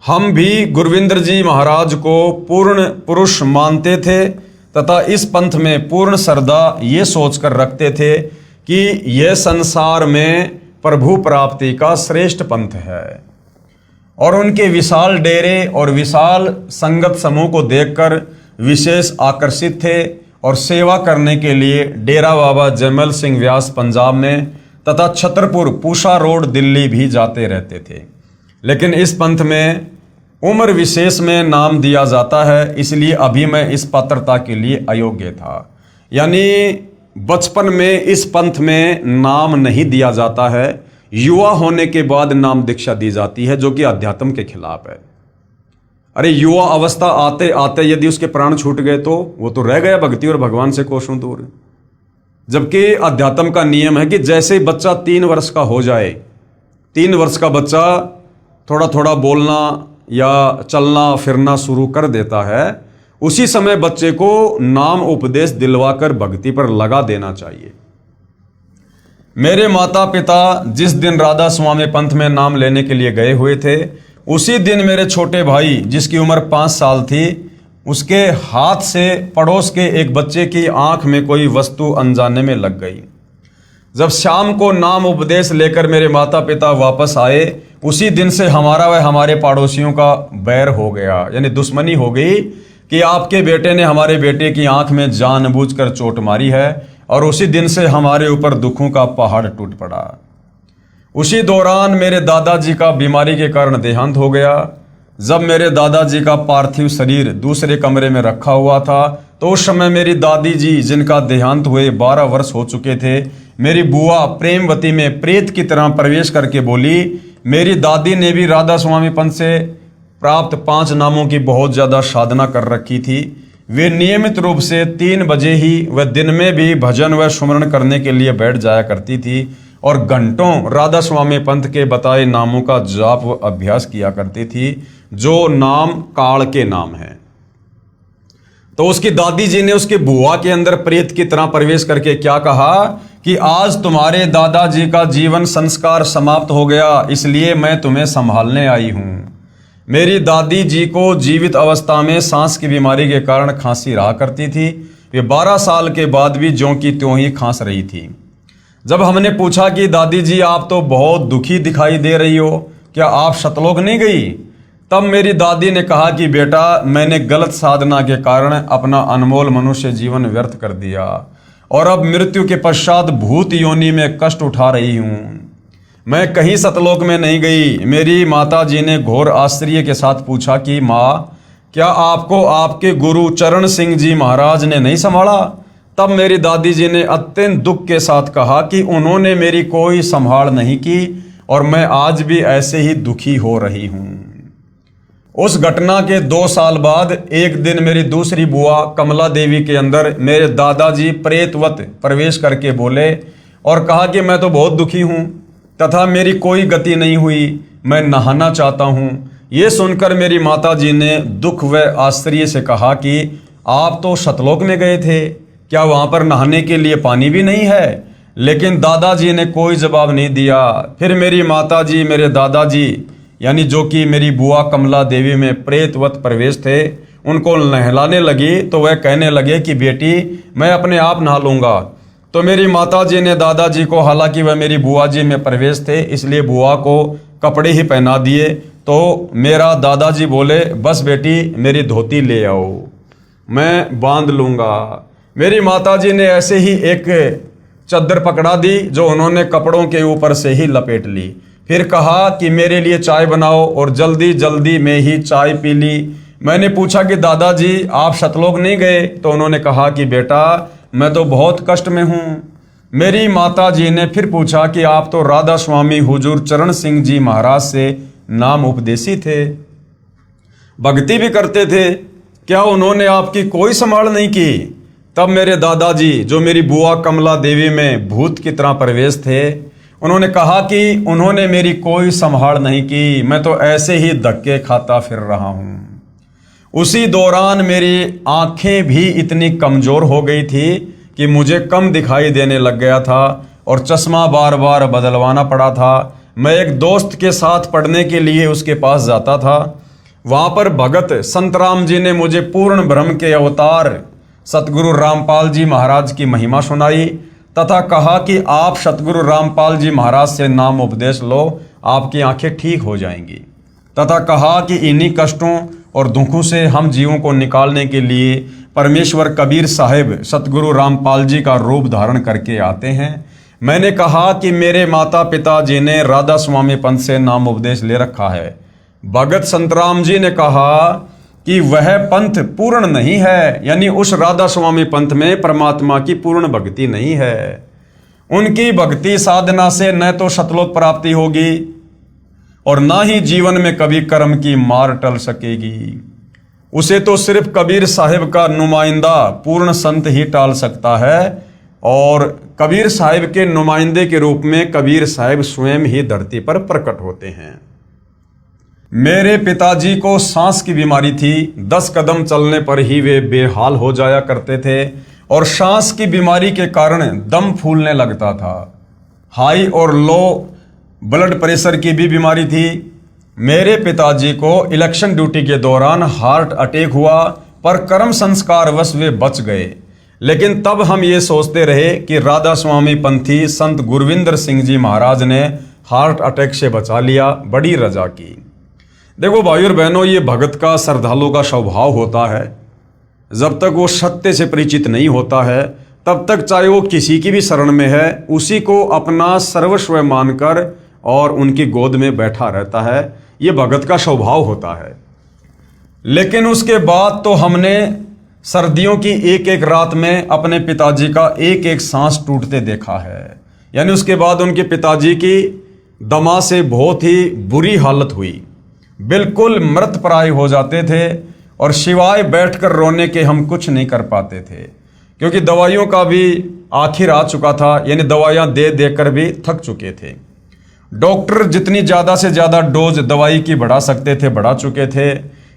हम भी गुरविंदर जी महाराज को पूर्ण पुरुष मानते थे तथा इस पंथ में पूर्ण श्रद्धा ये सोचकर रखते थे कि यह संसार में प्रभु प्राप्ति का श्रेष्ठ पंथ है। और उनके विशाल डेरे और विशाल संगत समूह को देखकर विशेष आकर्षित थे और सेवा करने के लिए डेरा बाबा जयमल सिंह व्यास पंजाब में तथा छतरपुर पूषा रोड दिल्ली भी जाते रहते थे। लेकिन इस पंथ में उम्र विशेष में नाम दिया जाता है, इसलिए अभी मैं इस पात्रता के लिए अयोग्य था। यानी बचपन में इस पंथ में नाम नहीं दिया जाता है, युवा होने के बाद नाम दीक्षा दी जाती है, जो कि अध्यात्म के खिलाफ है। अरे युवा अवस्था आते आते यदि उसके प्राण छूट गए तो वो तो रह गया भक्ति और भगवान से कोसों दूर। जबकि अध्यात्म का नियम है कि जैसे ही बच्चा 3 वर्ष का हो जाए, 3 वर्ष का बच्चा थोड़ा थोड़ा बोलना या चलना फिरना शुरू कर देता है, उसी समय बच्चे को नाम उपदेश दिलवाकर भक्ति पर लगा देना चाहिए। मेरे माता पिता जिस दिन राधा स्वामी पंथ में नाम लेने के लिए गए हुए थे, उसी दिन मेरे छोटे भाई जिसकी उम्र 5 साल थी, उसके हाथ से पड़ोस के एक बच्चे की आंख में कोई वस्तु अनजाने में लग गई। जब शाम को नाम उपदेश लेकर मेरे माता पिता वापस आए, उसी दिन से हमारा व हमारे पड़ोसियों का बैर हो गया, यानी दुश्मनी हो गई कि आपके बेटे ने हमारे बेटे की आंख में जानबूझकर चोट मारी है, और उसी दिन से हमारे ऊपर दुखों का पहाड़ टूट पड़ा। उसी दौरान मेरे दादाजी का बीमारी के कारण देहांत हो गया। जब मेरे दादाजी का पार्थिव शरीर दूसरे कमरे में रखा हुआ था, तो उस समय मेरी दादी जी, जिनका देहांत हुए 12 वर्ष हो चुके थे, मेरी बुआ प्रेमवती में प्रेत की तरह प्रवेश करके बोली। मेरी दादी ने भी राधा स्वामी पंथ से प्राप्त 5 नामों की बहुत ज़्यादा साधना कर रखी थी। वे नियमित रूप से 3 बजे ही व दिन में भी भजन व सुमरण करने के लिए बैठ जाया करती थी और घंटों राधा स्वामी पंथ के बताए नामों का जाप व अभ्यास किया करती थी, जो नाम काल के नाम हैं। तो उसकी दादी जी ने उसकी बुआ के अंदर प्रेत की तरह प्रवेश करके क्या कहा कि आज तुम्हारे दादाजी का जीवन संस्कार समाप्त हो गया, इसलिए मैं तुम्हें संभालने आई हूं। मेरी दादी जी को जीवित अवस्था में सांस की बीमारी के कारण खांसी रहा करती थी। वे 12 साल के बाद भी ज्यों की त्यों ही खांस रही थी। जब हमने पूछा कि दादी जी आप तो बहुत दुखी दिखाई दे रही हो, क्या आप सतलोक नहीं गई? तब मेरी दादी ने कहा कि बेटा, मैंने गलत साधना के कारण अपना अनमोल मनुष्य जीवन व्यर्थ कर दिया और अब मृत्यु के पश्चात भूत योनि में कष्ट उठा रही हूँ। मैं कहीं सतलोक में नहीं गई। मेरी माता जी ने घोर आश्चर्य के साथ पूछा कि माँ, क्या आपको आपके गुरु चरण सिंह जी महाराज ने नहीं संभाला? तब मेरी दादी जी ने अत्यंत दुख के साथ कहा कि उन्होंने मेरी कोई संभाल नहीं की और मैं आज भी ऐसे ही दुखी हो रही हूँ। उस घटना के 2 साल बाद एक दिन मेरी दूसरी बुआ कमला देवी के अंदर मेरे दादाजी प्रेतवत प्रवेश करके बोले और कहा कि मैं तो बहुत दुखी हूँ तथा मेरी कोई गति नहीं हुई, मैं नहाना चाहता हूँ। ये सुनकर मेरी माता जी ने दुख व आश्चर्य से कहा कि आप तो सतलोक में गए थे, क्या वहाँ पर नहाने के लिए पानी भी नहीं है? लेकिन दादाजी ने कोई जवाब नहीं दिया। फिर मेरी माता जी मेरे दादाजी यानी जो कि मेरी बुआ कमला देवी में प्रेतवत प्रवेश थे, उनको नहलाने लगी तो वह कहने लगे कि बेटी, मैं अपने आप नहा लूँगा। तो मेरी माता जी ने दादाजी को, हालांकि वह मेरी बुआ जी में प्रवेश थे इसलिए बुआ को कपड़े ही पहना दिए। तो मेरा दादाजी बोले, बस बेटी मेरी धोती ले आओ, मैं बांध लूँगा। मेरी माता जी ने ऐसे ही एक चद्दर पकड़ा दी जो उन्होंने कपड़ों के ऊपर से ही लपेट ली। फिर कहा कि मेरे लिए चाय बनाओ और जल्दी जल्दी में ही चाय पी ली। मैंने पूछा कि दादाजी आप सतलोक नहीं गए? तो उन्होंने कहा कि बेटा, मैं तो बहुत कष्ट में हूँ। मेरी माता जी ने फिर पूछा कि आप तो राधा स्वामी हुजूर चरण सिंह जी महाराज से नाम उपदेशी थे, भक्ति भी करते थे, क्या उन्होंने आपकी कोई संभाल नहीं की? तब मेरे दादाजी जो मेरी बुआ कमला देवी में भूत की तरह प्रवेश थे, उन्होंने कहा कि उन्होंने मेरी कोई संभाल नहीं की, मैं तो ऐसे ही धक्के खाता फिर रहा हूँ। उसी दौरान मेरी आंखें भी इतनी कमज़ोर हो गई थी कि मुझे कम दिखाई देने लग गया था और चश्मा बार बार बदलवाना पड़ा था। मैं एक दोस्त के साथ पढ़ने के लिए उसके पास जाता था। वहाँ पर भगत संत राम जी ने मुझे पूर्ण ब्रह्म के अवतार सतगुरु रामपाल जी महाराज की महिमा सुनाई तथा कहा कि आप सतगुरु रामपाल जी महाराज से नाम उपदेश लो, आपकी आंखें ठीक हो जाएंगी। तथा कहा कि इन्हीं कष्टों और दुखों से हम जीवों को निकालने के लिए परमेश्वर कबीर साहिब सतगुरु रामपाल जी का रूप धारण करके आते हैं। मैंने कहा कि मेरे माता पिता जी ने राधा स्वामी पंथ से नाम उपदेश ले रखा है। भगत संतराम जी ने कहा कि वह पंथ पूर्ण नहीं है, यानी उस राधा स्वामी पंथ में परमात्मा की पूर्ण भक्ति नहीं है। उनकी भक्ति साधना से न तो सतलोक प्राप्ति होगी और ना ही जीवन में कभी कर्म की मार टल सकेगी। उसे तो सिर्फ कबीर साहिब का नुमाइंदा पूर्ण संत ही टाल सकता है और कबीर साहिब के नुमाइंदे के रूप में कबीर साहिब स्वयं ही धरती पर प्रकट होते हैं। मेरे पिताजी को सांस की बीमारी थी। 10 कदम चलने पर ही वे बेहाल हो जाया करते थे और सांस की बीमारी के कारण दम फूलने लगता था। हाई और लो ब्लड प्रेशर की भी बीमारी थी। मेरे पिताजी को इलेक्शन ड्यूटी के दौरान हार्ट अटैक हुआ, पर कर्म संस्कारवश वे बच गए। लेकिन तब हम ये सोचते रहे कि राधा स्वामी पंथी संत गुरविंदर सिंह जी महाराज ने हार्ट अटैक से बचा लिया। बड़ी रजा की। देखो भाइयों और बहनों, ये भगत का, श्रद्धालु का स्वभाव होता है। जब तक वो सत्य से परिचित नहीं होता है तब तक चाहे वो किसी की भी शरण में है, उसी को अपना सर्वस्व मानकर और उनकी गोद में बैठा रहता है। ये भगत का स्वभाव होता है। लेकिन उसके बाद तो हमने सर्दियों की एक एक रात में अपने पिताजी का एक एक सांस टूटते देखा है। यानी उसके बाद उनके पिताजी की दमा से बहुत ही बुरी हालत हुई, बिल्कुल मृत प्राय हो जाते थे और सिवाय बैठकर रोने के हम कुछ नहीं कर पाते थे, क्योंकि दवाइयों का भी आखिर आ चुका था। यानी दवाइयाँ दे देकर भी थक चुके थे। डॉक्टर जितनी ज़्यादा से ज़्यादा डोज दवाई की बढ़ा सकते थे बढ़ा चुके थे,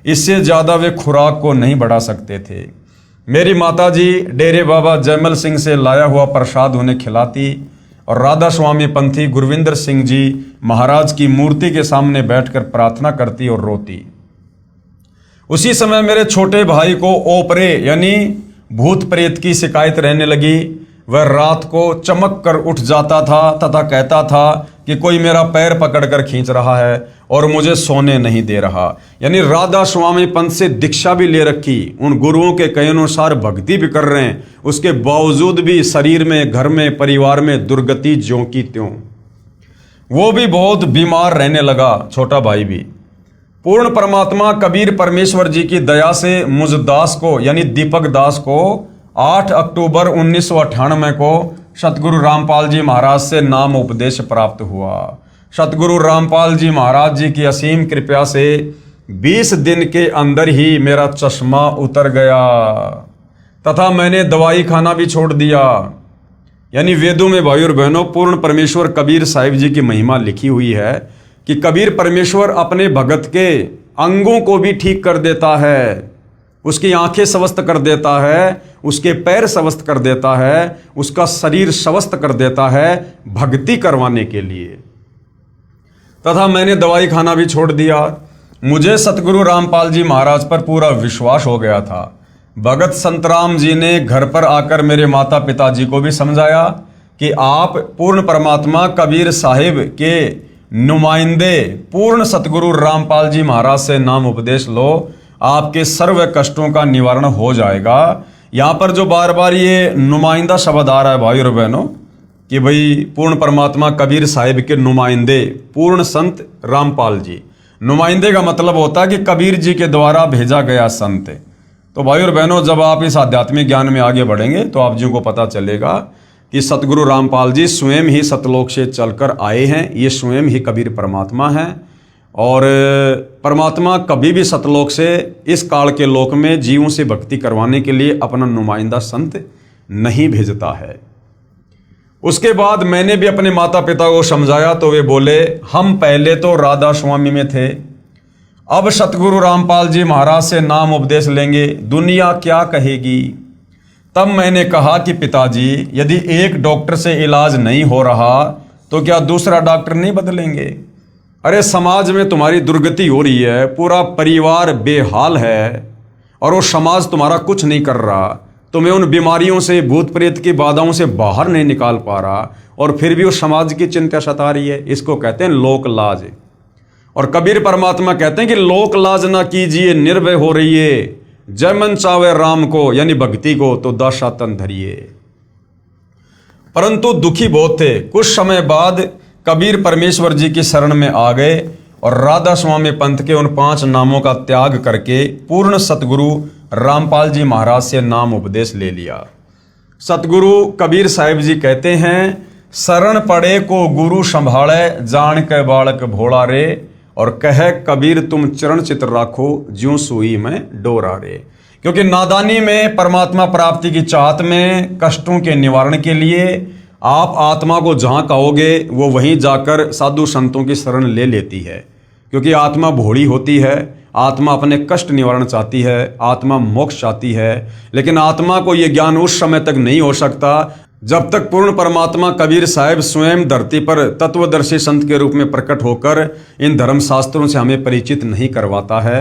इससे ज़्यादा वे खुराक को नहीं बढ़ा सकते थे। मेरी माताजी डेरे बाबा जयमल सिंह से लाया हुआ प्रसाद उन्हें खिलाती और राधा स्वामी पंथी गुरविंदर सिंह जी महाराज की मूर्ति के सामने बैठकर प्रार्थना करती और रोती। उसी समय मेरे छोटे भाई को ओपरे यानी भूत प्रेत की शिकायत रहने लगी। वह रात को चमक कर उठ जाता था तथा कहता था कि कोई मेरा पैर पकड़कर खींच रहा है और मुझे सोने नहीं दे रहा। यानी राधा स्वामी पंथ से दीक्षा भी ले रखी, उन गुरुओं के कहे अनुसार भक्ति भी कर रहे हैं, उसके बावजूद भी शरीर में, घर में, परिवार में दुर्गति ज्यों की त्यों। वो भी बहुत बीमार रहने लगा, छोटा भाई भी। पूर्ण परमात्मा कबीर परमेश्वर जी की दया से मुझ दास को यानी दीपक दास को 8 अक्टूबर 1998 को सतगुरु रामपाल जी महाराज से नाम उपदेश प्राप्त हुआ। सतगुरु रामपाल जी महाराज जी की असीम कृपा से 20 दिन के अंदर ही मेरा चश्मा उतर गया तथा मैंने दवाई खाना भी छोड़ दिया। यानी वेदों में भाइयों और बहनों पूर्ण परमेश्वर कबीर साहिब जी की महिमा लिखी हुई है कि कबीर परमेश्वर अपने भगत के अंगों को भी ठीक कर देता है, उसकी आंखें स्वस्थ कर देता है, उसके पैर स्वस्थ कर देता है, उसका शरीर स्वस्थ कर देता है भक्ति करवाने के लिए। तथा मैंने दवाई खाना भी छोड़ दिया। मुझे सतगुरु रामपाल जी महाराज पर पूरा विश्वास हो गया था। भगत संतराम जी ने घर पर आकर मेरे माता पिताजी को भी समझाया कि आप पूर्ण परमात्मा कबीर साहिब के नुमाइंदे पूर्ण सतगुरु रामपाल जी महाराज से नाम उपदेश लो, आपके सर्व कष्टों का निवारण हो जाएगा। यहाँ पर जो बार बार ये नुमाइंदा शब्द आ रहा है भाई और बहनों कि भाई पूर्ण परमात्मा कबीर साहिब के नुमाइंदे पूर्ण संत रामपाल जी, नुमाइंदे का मतलब होता है कि कबीर जी के द्वारा भेजा गया संत। तो भाई और बहनों, जब आप इस आध्यात्मिक ज्ञान में आगे बढ़ेंगे तो आप जी को पता चलेगा कि सतगुरु रामपाल जी स्वयं ही सतलोक से चलकर आए हैं। ये स्वयं ही कबीर परमात्मा हैं और परमात्मा कभी भी सतलोक से इस काल के लोक में जीवों से भक्ति करवाने के लिए अपना नुमाइंदा संत नहीं भेजता है। उसके बाद मैंने भी अपने माता पिता को समझाया तो वे बोले, हम पहले तो राधा स्वामी में थे, अब सतगुरु रामपाल जी महाराज से नाम उपदेश लेंगे, दुनिया क्या कहेगी। तब मैंने कहा कि पिताजी, यदि एक डॉक्टर से इलाज नहीं हो रहा तो क्या दूसरा डॉक्टर नहीं बदलेंगे? अरे समाज में तुम्हारी दुर्गति हो रही है, पूरा परिवार बेहाल है और वो समाज तुम्हारा कुछ नहीं कर रहा, तुम्हें उन बीमारियों से, भूत प्रेत की बाधाओं से बाहर नहीं निकाल पा रहा और फिर भी उस समाज की चिंता सता रही है। इसको कहते हैं लोक लाज। और कबीर परमात्मा कहते हैं कि लोक लाज ना कीजिए, निर्भय हो रहिए, जय मन चावे राम को यानी भक्ति को तो दशा तन धरिए। परंतु दुखी बहुत थे। कुछ समय बाद कबीर परमेश्वर जी की शरण में आ गए और राधा स्वामी पंथ के उन 5 नामों का त्याग करके पूर्ण सतगुरु रामपाल जी महाराज से नाम उपदेश ले लिया। सतगुरु कबीर साहिब जी कहते हैं, शरण पड़े को गुरु संभाले, जान के बालक भोला रे, और कहे कबीर तुम चरण चित्र राखो, ज्यों सुई में डोरा रे। क्योंकि नादानी में परमात्मा प्राप्ति की चाहत में कष्टों के निवारण के लिए आप आत्मा को जहाँ कहोगे वो वहीं जाकर साधु संतों की शरण ले लेती है। क्योंकि आत्मा भोली होती है, आत्मा अपने कष्ट निवारण चाहती है, आत्मा मोक्ष चाहती है, लेकिन आत्मा को यह ज्ञान उस समय तक नहीं हो सकता जब तक पूर्ण परमात्मा कबीर साहिब स्वयं धरती पर तत्वदर्शी संत के रूप में प्रकट होकर इन धर्म शास्त्रों से हमें परिचित नहीं करवाता है।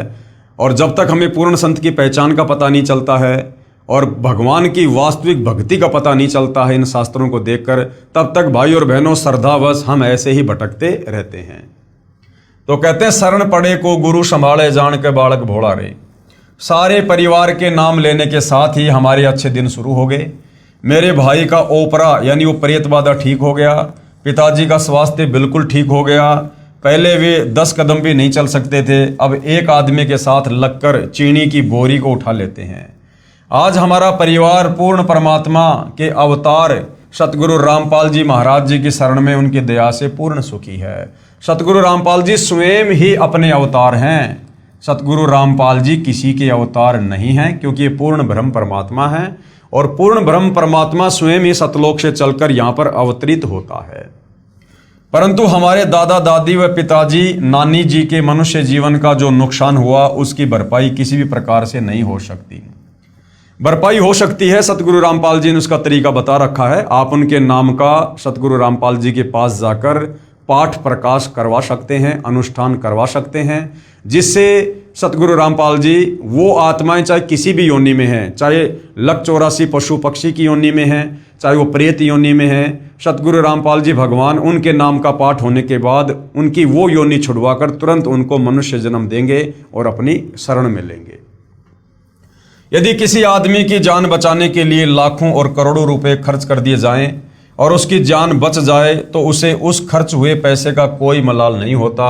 और जब तक हमें पूर्ण संत की पहचान का पता नहीं चलता है और भगवान की वास्तविक भक्ति का पता नहीं चलता है इन शास्त्रों को देखकर, तब तक भाई और बहनों श्रद्धावश हम ऐसे ही भटकते रहते हैं। तो कहते हैं शरण पड़े को गुरु संभाले जान के बालक भोला रे। सारे परिवार के नाम लेने के साथ ही हमारे अच्छे दिन शुरू हो गए। मेरे भाई का ओपरा यानी वो प्रेत बाधा ठीक हो गया, पिताजी का स्वास्थ्य बिल्कुल ठीक हो गया। पहले वे 10 कदम भी नहीं चल सकते थे, अब एक आदमी के साथ लगकर चीनी की बोरी को उठा लेते हैं। आज हमारा परिवार पूर्ण परमात्मा के अवतार सतगुरु रामपाल जी महाराज जी की शरण में उनकी दया से पूर्ण सुखी है। सतगुरु रामपाल जी स्वयं ही अपने अवतार हैं। सतगुरु रामपाल जी किसी के अवतार नहीं हैं, क्योंकि ये पूर्ण ब्रह्म परमात्मा हैं और पूर्ण ब्रह्म परमात्मा स्वयं ही सतलोक से चलकर यहाँ पर अवतरित होता है। परंतु हमारे दादा दादी व पिताजी नानी जी के मनुष्य जीवन का जो नुकसान हुआ उसकी भरपाई किसी भी प्रकार से नहीं हो सकती। भरपाई हो सकती है, सतगुरु रामपाल जी ने उसका तरीका बता रखा है। आप उनके नाम का सतगुरु रामपाल जी के पास जाकर पाठ प्रकाश करवा सकते हैं, अनुष्ठान करवा सकते हैं, जिससे सतगुरु रामपाल जी वो आत्माएं चाहे किसी भी योनि में हैं, चाहे लक 84 पशु पक्षी की योनि में हैं, चाहे वो प्रेत योनि में हैं, सतगुरु रामपाल जी भगवान उनके नाम का पाठ होने के बाद उनकी वो योनि छुड़वाकर तुरंत उनको मनुष्य जन्म देंगे और अपनी शरण में लेंगे। यदि किसी आदमी की जान बचाने के लिए लाखों और करोड़ों रुपए खर्च कर दिए जाएं और उसकी जान बच जाए तो उसे उस खर्च हुए पैसे का कोई मलाल नहीं होता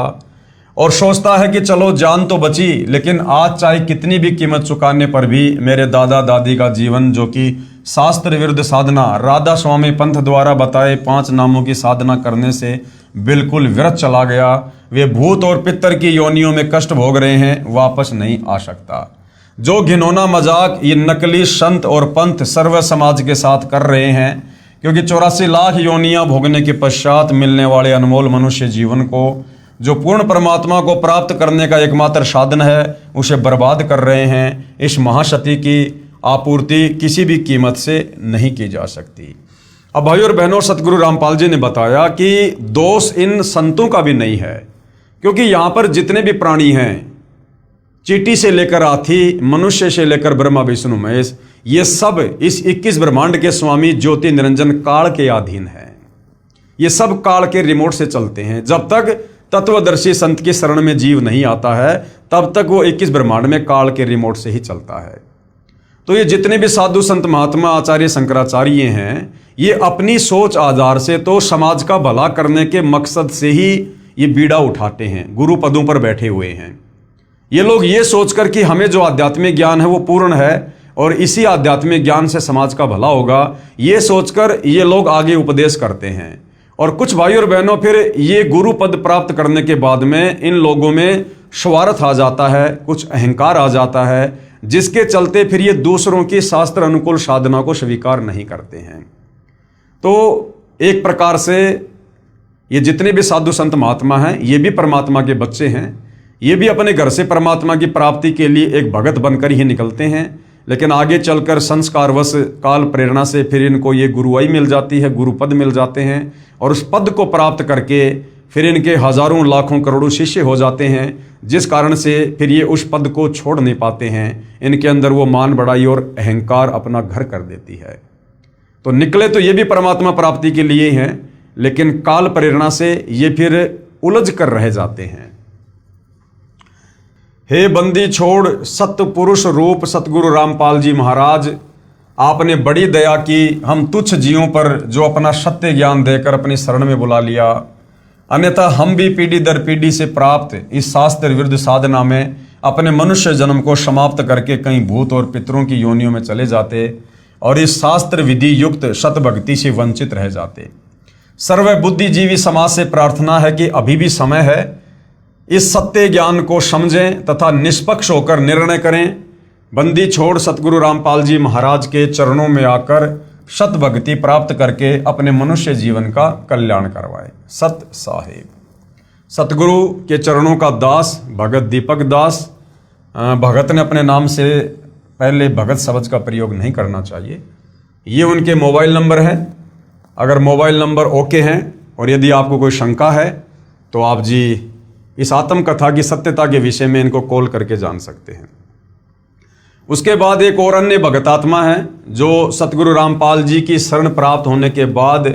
और सोचता है कि चलो जान तो बची, लेकिन आज चाहे कितनी भी कीमत चुकाने पर भी मेरे दादा दादी का जीवन, जो कि शास्त्र विरुद्ध साधना राधा स्वामी पंथ द्वारा बताए 5 नामों की साधना करने से बिल्कुल व्यर्थ चला गया। वे भूत और पितर की योनियों में कष्ट भोग रहे हैं, वापस नहीं आ सकता। जो घिनौना मजाक ये नकली संत और पंथ सर्व समाज के साथ कर रहे हैं, क्योंकि 84 लाख योनियां भोगने के पश्चात मिलने वाले अनमोल मनुष्य जीवन को, जो पूर्ण परमात्मा को प्राप्त करने का एकमात्र साधन है, उसे बर्बाद कर रहे हैं। इस महाशक्ति की आपूर्ति किसी भी कीमत से नहीं की जा सकती। अब भाई और बहनों, सतगुरु रामपाल जी ने बताया कि दोष इन संतों का भी नहीं है, क्योंकि यहाँ पर जितने भी प्राणी हैं, चींटी से लेकर हाथी, मनुष्य से लेकर ब्रह्मा विष्णु महेश, ये सब इस 21 ब्रह्मांड के स्वामी ज्योति निरंजन काल के अधीन है। ये सब काल के रिमोट से चलते हैं। जब तक तत्वदर्शी संत की शरण में जीव नहीं आता है, तब तक वो 21 ब्रह्मांड में काल के रिमोट से ही चलता है। तो ये जितने भी साधु संत महात्मा आचार्य शंकराचार्य हैं, ये अपनी सोच आधार से तो समाज का भला करने के मकसद से ही ये बीड़ा उठाते हैं, गुरु पदों पर बैठे हुए हैं। ये लोग ये सोचकर कि हमें जो आध्यात्मिक ज्ञान है वो पूर्ण है और इसी आध्यात्मिक ज्ञान से समाज का भला होगा, ये सोचकर ये लोग आगे उपदेश करते हैं। और कुछ भाई और बहनों, फिर ये गुरु पद प्राप्त करने के बाद में इन लोगों में स्वार्थ आ जाता है, कुछ अहंकार आ जाता है, जिसके चलते फिर ये दूसरों की शास्त्र अनुकूल साधना को स्वीकार नहीं करते हैं। तो एक प्रकार से ये जितने भी साधु संत महात्मा हैं, ये भी परमात्मा के बच्चे हैं। ये भी अपने घर से परमात्मा की प्राप्ति के लिए एक भगत बनकर ही निकलते हैं, लेकिन आगे चलकर संस्कारवश काल प्रेरणा से फिर इनको ये गुरुआई मिल जाती है, गुरु पद मिल जाते हैं और उस पद को प्राप्त करके फिर इनके हजारों लाखों करोड़ों शिष्य हो जाते हैं, जिस कारण से फिर ये उस पद को छोड़ नहीं पाते हैं। इनके अंदर वो मान बढ़ाई और अहंकार अपना घर कर देती है। तो निकले तो ये भी परमात्मा प्राप्ति के लिए हैं, लेकिन काल प्रेरणा से ये फिर उलझ कर रह जाते हैं। हे बंदी छोड़ सत्य पुरुष रूप सतगुरु रामपाल जी महाराज, आपने बड़ी दया की हम तुच्छ जीवों पर, जो अपना सत्य ज्ञान देकर अपनी शरण में बुला लिया। अन्यथा हम भी पीढ़ी दर पीढ़ी से प्राप्त इस शास्त्र विरुद्ध साधना में अपने मनुष्य जन्म को समाप्त करके कहीं भूत और पितरों की योनियों में चले जाते और इस शास्त्र विधि युक्त सत भक्ति से वंचित रह जाते। सर्व बुद्धिजीवी समाज से प्रार्थना है कि अभी भी समय है, इस सत्य ज्ञान को समझें तथा निष्पक्ष होकर निर्णय करें। बंदी छोड़ सतगुरु रामपाल जी महाराज के चरणों में आकर सत भक्ति प्राप्त करके अपने मनुष्य जीवन का कल्याण करवाए। सत साहिब। सतगुरु के चरणों का दास भगत दीपक दास। भगत ने अपने नाम से पहले भगत शब्द का प्रयोग नहीं करना चाहिए। ये उनके मोबाइल नंबर हैं। अगर मोबाइल नंबर ओके हैं और यदि आपको कोई शंका है तो आप जी इस आत्मकथा की सत्यता के विषय में इनको कॉल करके जान सकते हैं। उसके बाद एक और अन्य भगतात्मा है जो सतगुरु रामपाल जी की शरण प्राप्त होने के बाद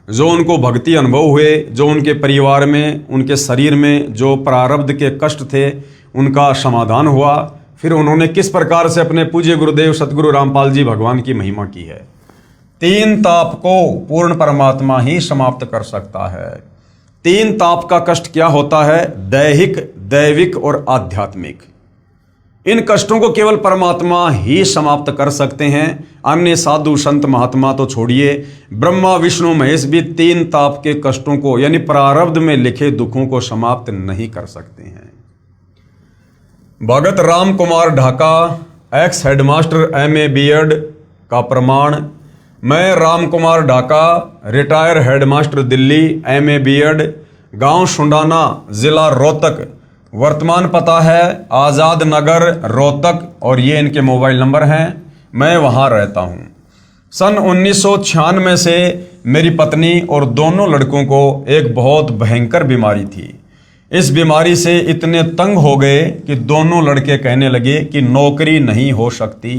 जो उनको भक्ति अनुभव हुए, जो उनके परिवार में, उनके शरीर में जो प्रारब्ध के कष्ट थे उनका समाधान हुआ। फिर उन्होंने किस प्रकार से अपने पूज्य गुरुदेव सतगुरु रामपाल जी भगवान की महिमा की है। 3 ताप को पूर्ण परमात्मा ही समाप्त कर सकता है। 3 ताप का कष्ट क्या होता है? दैहिक, दैविक और आध्यात्मिक। इन कष्टों को केवल परमात्मा ही समाप्त कर सकते हैं। अन्य साधु संत महात्मा तो छोड़िए, ब्रह्मा विष्णु महेश भी 3 ताप के कष्टों को यानी प्रारब्ध में लिखे दुखों को समाप्त नहीं कर सकते हैं। Bhagat Ram Kumar Dhaka, ex headmaster MA B.Ed का प्रमाण। मैं Ram Kumar Dhaka, retire headmaster Delhi, MA B.Ed, गांव सुंडाना, जिला रोहतक। वर्तमान पता है आज़ाद नगर रोहतक और ये इनके मोबाइल नंबर हैं। मैं वहाँ रहता हूँ। सन 1996 से मेरी पत्नी और दोनों लड़कों को एक बहुत भयंकर बीमारी थी। इस बीमारी से इतने तंग हो गए कि दोनों लड़के कहने लगे कि नौकरी नहीं हो सकती,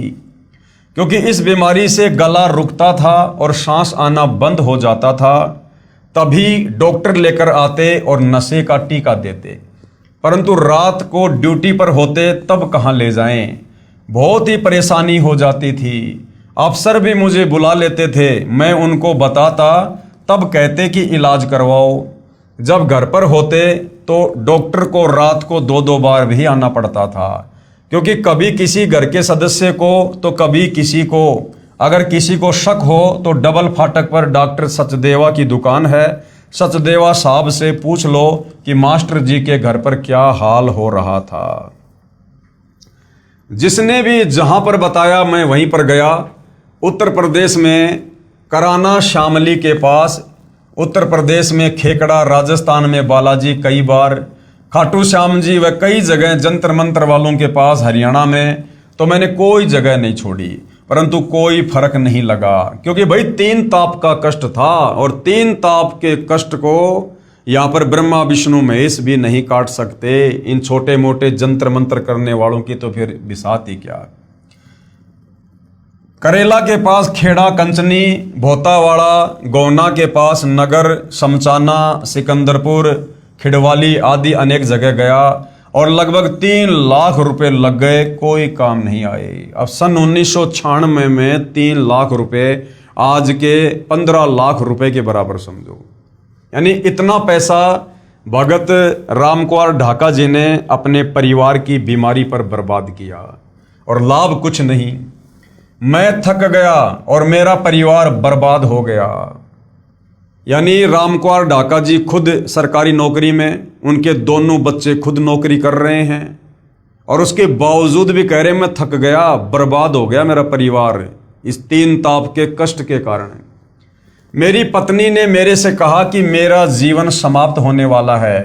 क्योंकि इस बीमारी से गला रुकता था और सांस आना बंद हो जाता था। तभी डॉक्टर लेकर आते और नशे का टीका देते, परंतु रात को ड्यूटी पर होते तब कहाँ ले जाएं। बहुत ही परेशानी हो जाती थी। अफसर भी मुझे बुला लेते थे, मैं उनको बताता तब कहते कि इलाज करवाओ। जब घर पर होते तो डॉक्टर को रात को 2-2 बार भी आना पड़ता था, क्योंकि कभी किसी घर के सदस्य को तो कभी किसी को। अगर किसी को शक हो तो डबल फाटक पर डॉक्टर सचदेवा की दुकान है, सचदेवा साहब से पूछ लो कि मास्टर जी के घर पर क्या हाल हो रहा था। जिसने भी जहां पर बताया मैं वहीं पर गया। उत्तर प्रदेश में कराना शामली के पास, उत्तर प्रदेश में खेकड़ा, राजस्थान में बालाजी कई बार, खाटू श्याम जी व कई जगह जंतर मंत्र वालों के पास हरियाणा में, तो मैंने कोई जगह नहीं छोड़ी, परंतु कोई फर्क नहीं लगा। क्योंकि भाई 3 ताप का कष्ट था और 3 ताप के कष्ट को यहाँ पर ब्रह्मा विष्णु महेश भी नहीं काट सकते। इन छोटे मोटे जंतर मंत्र करने वालों की तो फिर बिसात ही क्या। करेला के पास खेड़ा कंचनी, भोतावाड़ा, गोना के पास नगर, समचाना, सिकंदरपुर, खिड़वाली आदि अनेक जगह गया और लगभग 3 लाख रुपए लग गए, कोई काम नहीं आए। अब सन 1996 में 3 लाख रुपए आज के 15 लाख रुपए के बराबर समझो। यानी इतना पैसा भगत रामकुमार ढाका जी ने अपने परिवार की बीमारी पर बर्बाद किया और लाभ कुछ नहीं। मैं थक गया और मेरा परिवार बर्बाद हो गया। यानी रामकुमार ढाका जी खुद सरकारी नौकरी में, उनके दोनों बच्चे खुद नौकरी कर रहे हैं और उसके बावजूद भी कह रहे मैं थक गया, बर्बाद हो गया मेरा परिवार इस 3 ताप के कष्ट के कारण। मेरी पत्नी ने मेरे से कहा कि मेरा जीवन समाप्त होने वाला है,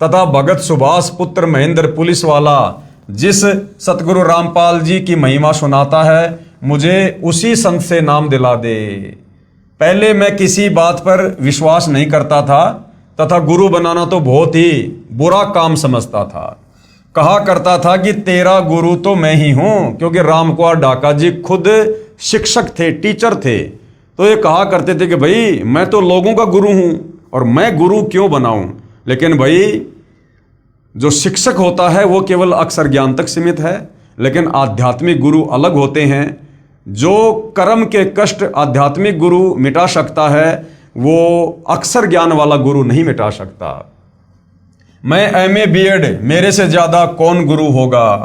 तथा भगत सुभाष पुत्र महेंद्र पुलिस वाला जिस सतगुरु रामपाल जी की महिमा सुनाता है, मुझे उसी संत से नाम दिला दे। पहले मैं किसी बात पर विश्वास नहीं करता था तथा गुरु बनाना तो बहुत ही बुरा काम समझता था। कहा करता था कि तेरा गुरु तो मैं ही हूं, क्योंकि रामकुमार ढाका जी खुद शिक्षक थे, टीचर थे। तो ये कहा करते थे कि भाई मैं तो लोगों का गुरु हूं और मैं गुरु क्यों बनाऊं। लेकिन भाई जो शिक्षक होता है वो केवल अक्षर ज्ञान तक सीमित है, लेकिन आध्यात्मिक गुरु अलग होते हैं। जो कर्म के कष्ट आध्यात्मिक गुरु मिटा सकता है वो अक्षर ज्ञान वाला गुरु नहीं मिटा सकता। मैं MA B.Ed, मेरे से ज्यादा कौन गुरु होगा,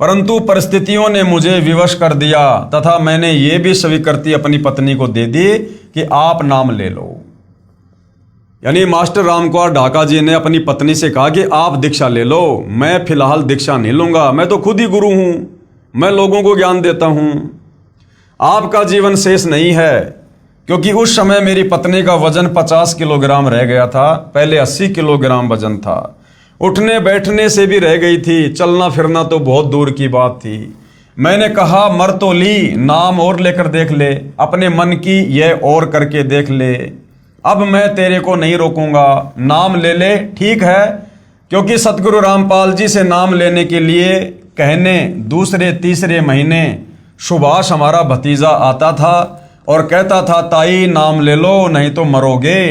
परंतु परिस्थितियों ने मुझे विवश कर दिया तथा मैंने ये भी स्वीकृति अपनी पत्नी को दे दी कि आप नाम ले लो। यानी मास्टर रामकुमार ढाका जी ने अपनी पत्नी से कहा कि आप दीक्षा ले लो, मैं फिलहाल दीक्षा नहीं लूंगा, मैं तो खुद ही गुरु हूं, मैं लोगों को ज्ञान देता हूं। आपका जीवन शेष नहीं है, क्योंकि उस समय मेरी पत्नी का वजन 50 किलोग्राम रह गया था। पहले 80 किलोग्राम वजन था। उठने बैठने से भी रह गई थी, चलना फिरना तो बहुत दूर की बात थी। मैंने कहा मर तो ली, नाम और लेकर देख ले, अपने मन की यह और करके देख ले। अब मैं तेरे को नहीं रोकूंगा, नाम ले ले, ठीक है। क्योंकि सतगुरु रामपाल जी से नाम लेने के लिए कहने दूसरे तीसरे महीने सुभाष हमारा भतीजा आता था और कहता था ताई नाम ले लो नहीं तो मरोगे।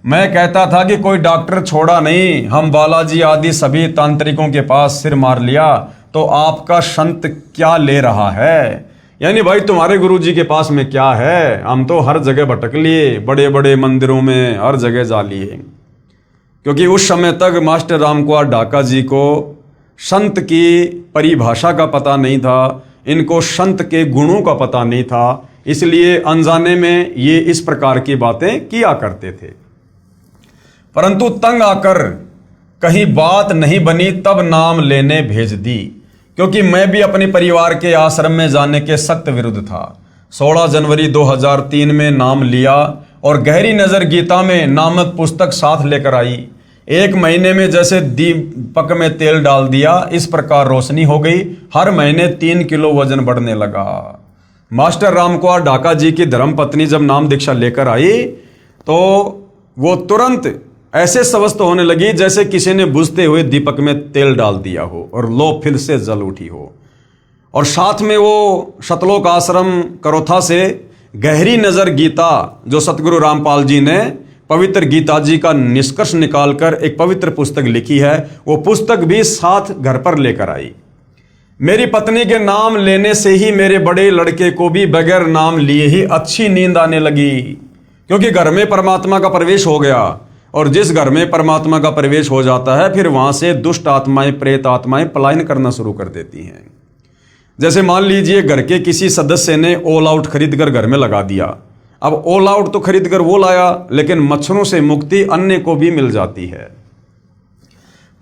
मैं कहता था कि कोई डॉक्टर छोड़ा नहीं, हम बालाजी आदि सभी तांत्रिकों के पास सिर मार लिया, तो आपका संत क्या ले रहा है। यानी भाई तुम्हारे गुरुजी के पास में क्या है, हम तो हर जगह भटक लिए, बड़े बड़े मंदिरों में हर जगह जा लिए। क्योंकि उस समय तक मास्टर रामकुमार ढाका जी को संत की परिभाषा का पता नहीं था, इनको संत के गुणों का पता नहीं था, इसलिए अनजाने में ये इस प्रकार की बातें किया करते थे। परंतु तंग आकर कहीं बात नहीं बनी, तब नाम लेने भेज दी। क्योंकि मैं भी अपने परिवार के आश्रम में जाने के सख्त विरुद्ध था। 16 जनवरी 2003 में नाम लिया और गहरी नज़र गीता में नामक पुस्तक साथ लेकर आई। 1 महीने में जैसे दीपक में तेल डाल दिया, इस प्रकार रोशनी हो गई। हर महीने 3 किलो वजन बढ़ने लगा। मास्टर रामकुमार ढाका जी की धर्मपत्नी जब नाम दीक्षा लेकर आई तो वो तुरंत ऐसे स्वस्थ होने लगी जैसे किसी ने बुझते हुए दीपक में तेल डाल दिया हो और लो फिर से जल उठी हो। और साथ में वो सतलोक आश्रम करोथा से गहरी नज़र गीता, जो सतगुरु रामपाल जी ने पवित्र गीता जी का निष्कर्ष निकालकर एक पवित्र पुस्तक लिखी है, वो पुस्तक भी साथ घर पर लेकर आई। मेरी पत्नी के नाम लेने से ही मेरे बड़े लड़के को भी बगैर नाम लिए ही अच्छी नींद आने लगी। क्योंकि घर में परमात्मा का प्रवेश हो गया, और जिस घर में परमात्मा का प्रवेश हो जाता है फिर वहां से दुष्ट आत्माएं, प्रेत आत्माएं पलायन करना शुरू कर देती हैं। जैसे मान लीजिए घर के किसी सदस्य ने ऑल आउट खरीद कर घर में लगा दिया। अब ऑल आउट तो खरीद कर वो लाया, लेकिन मच्छरों से मुक्ति अन्य को भी मिल जाती है।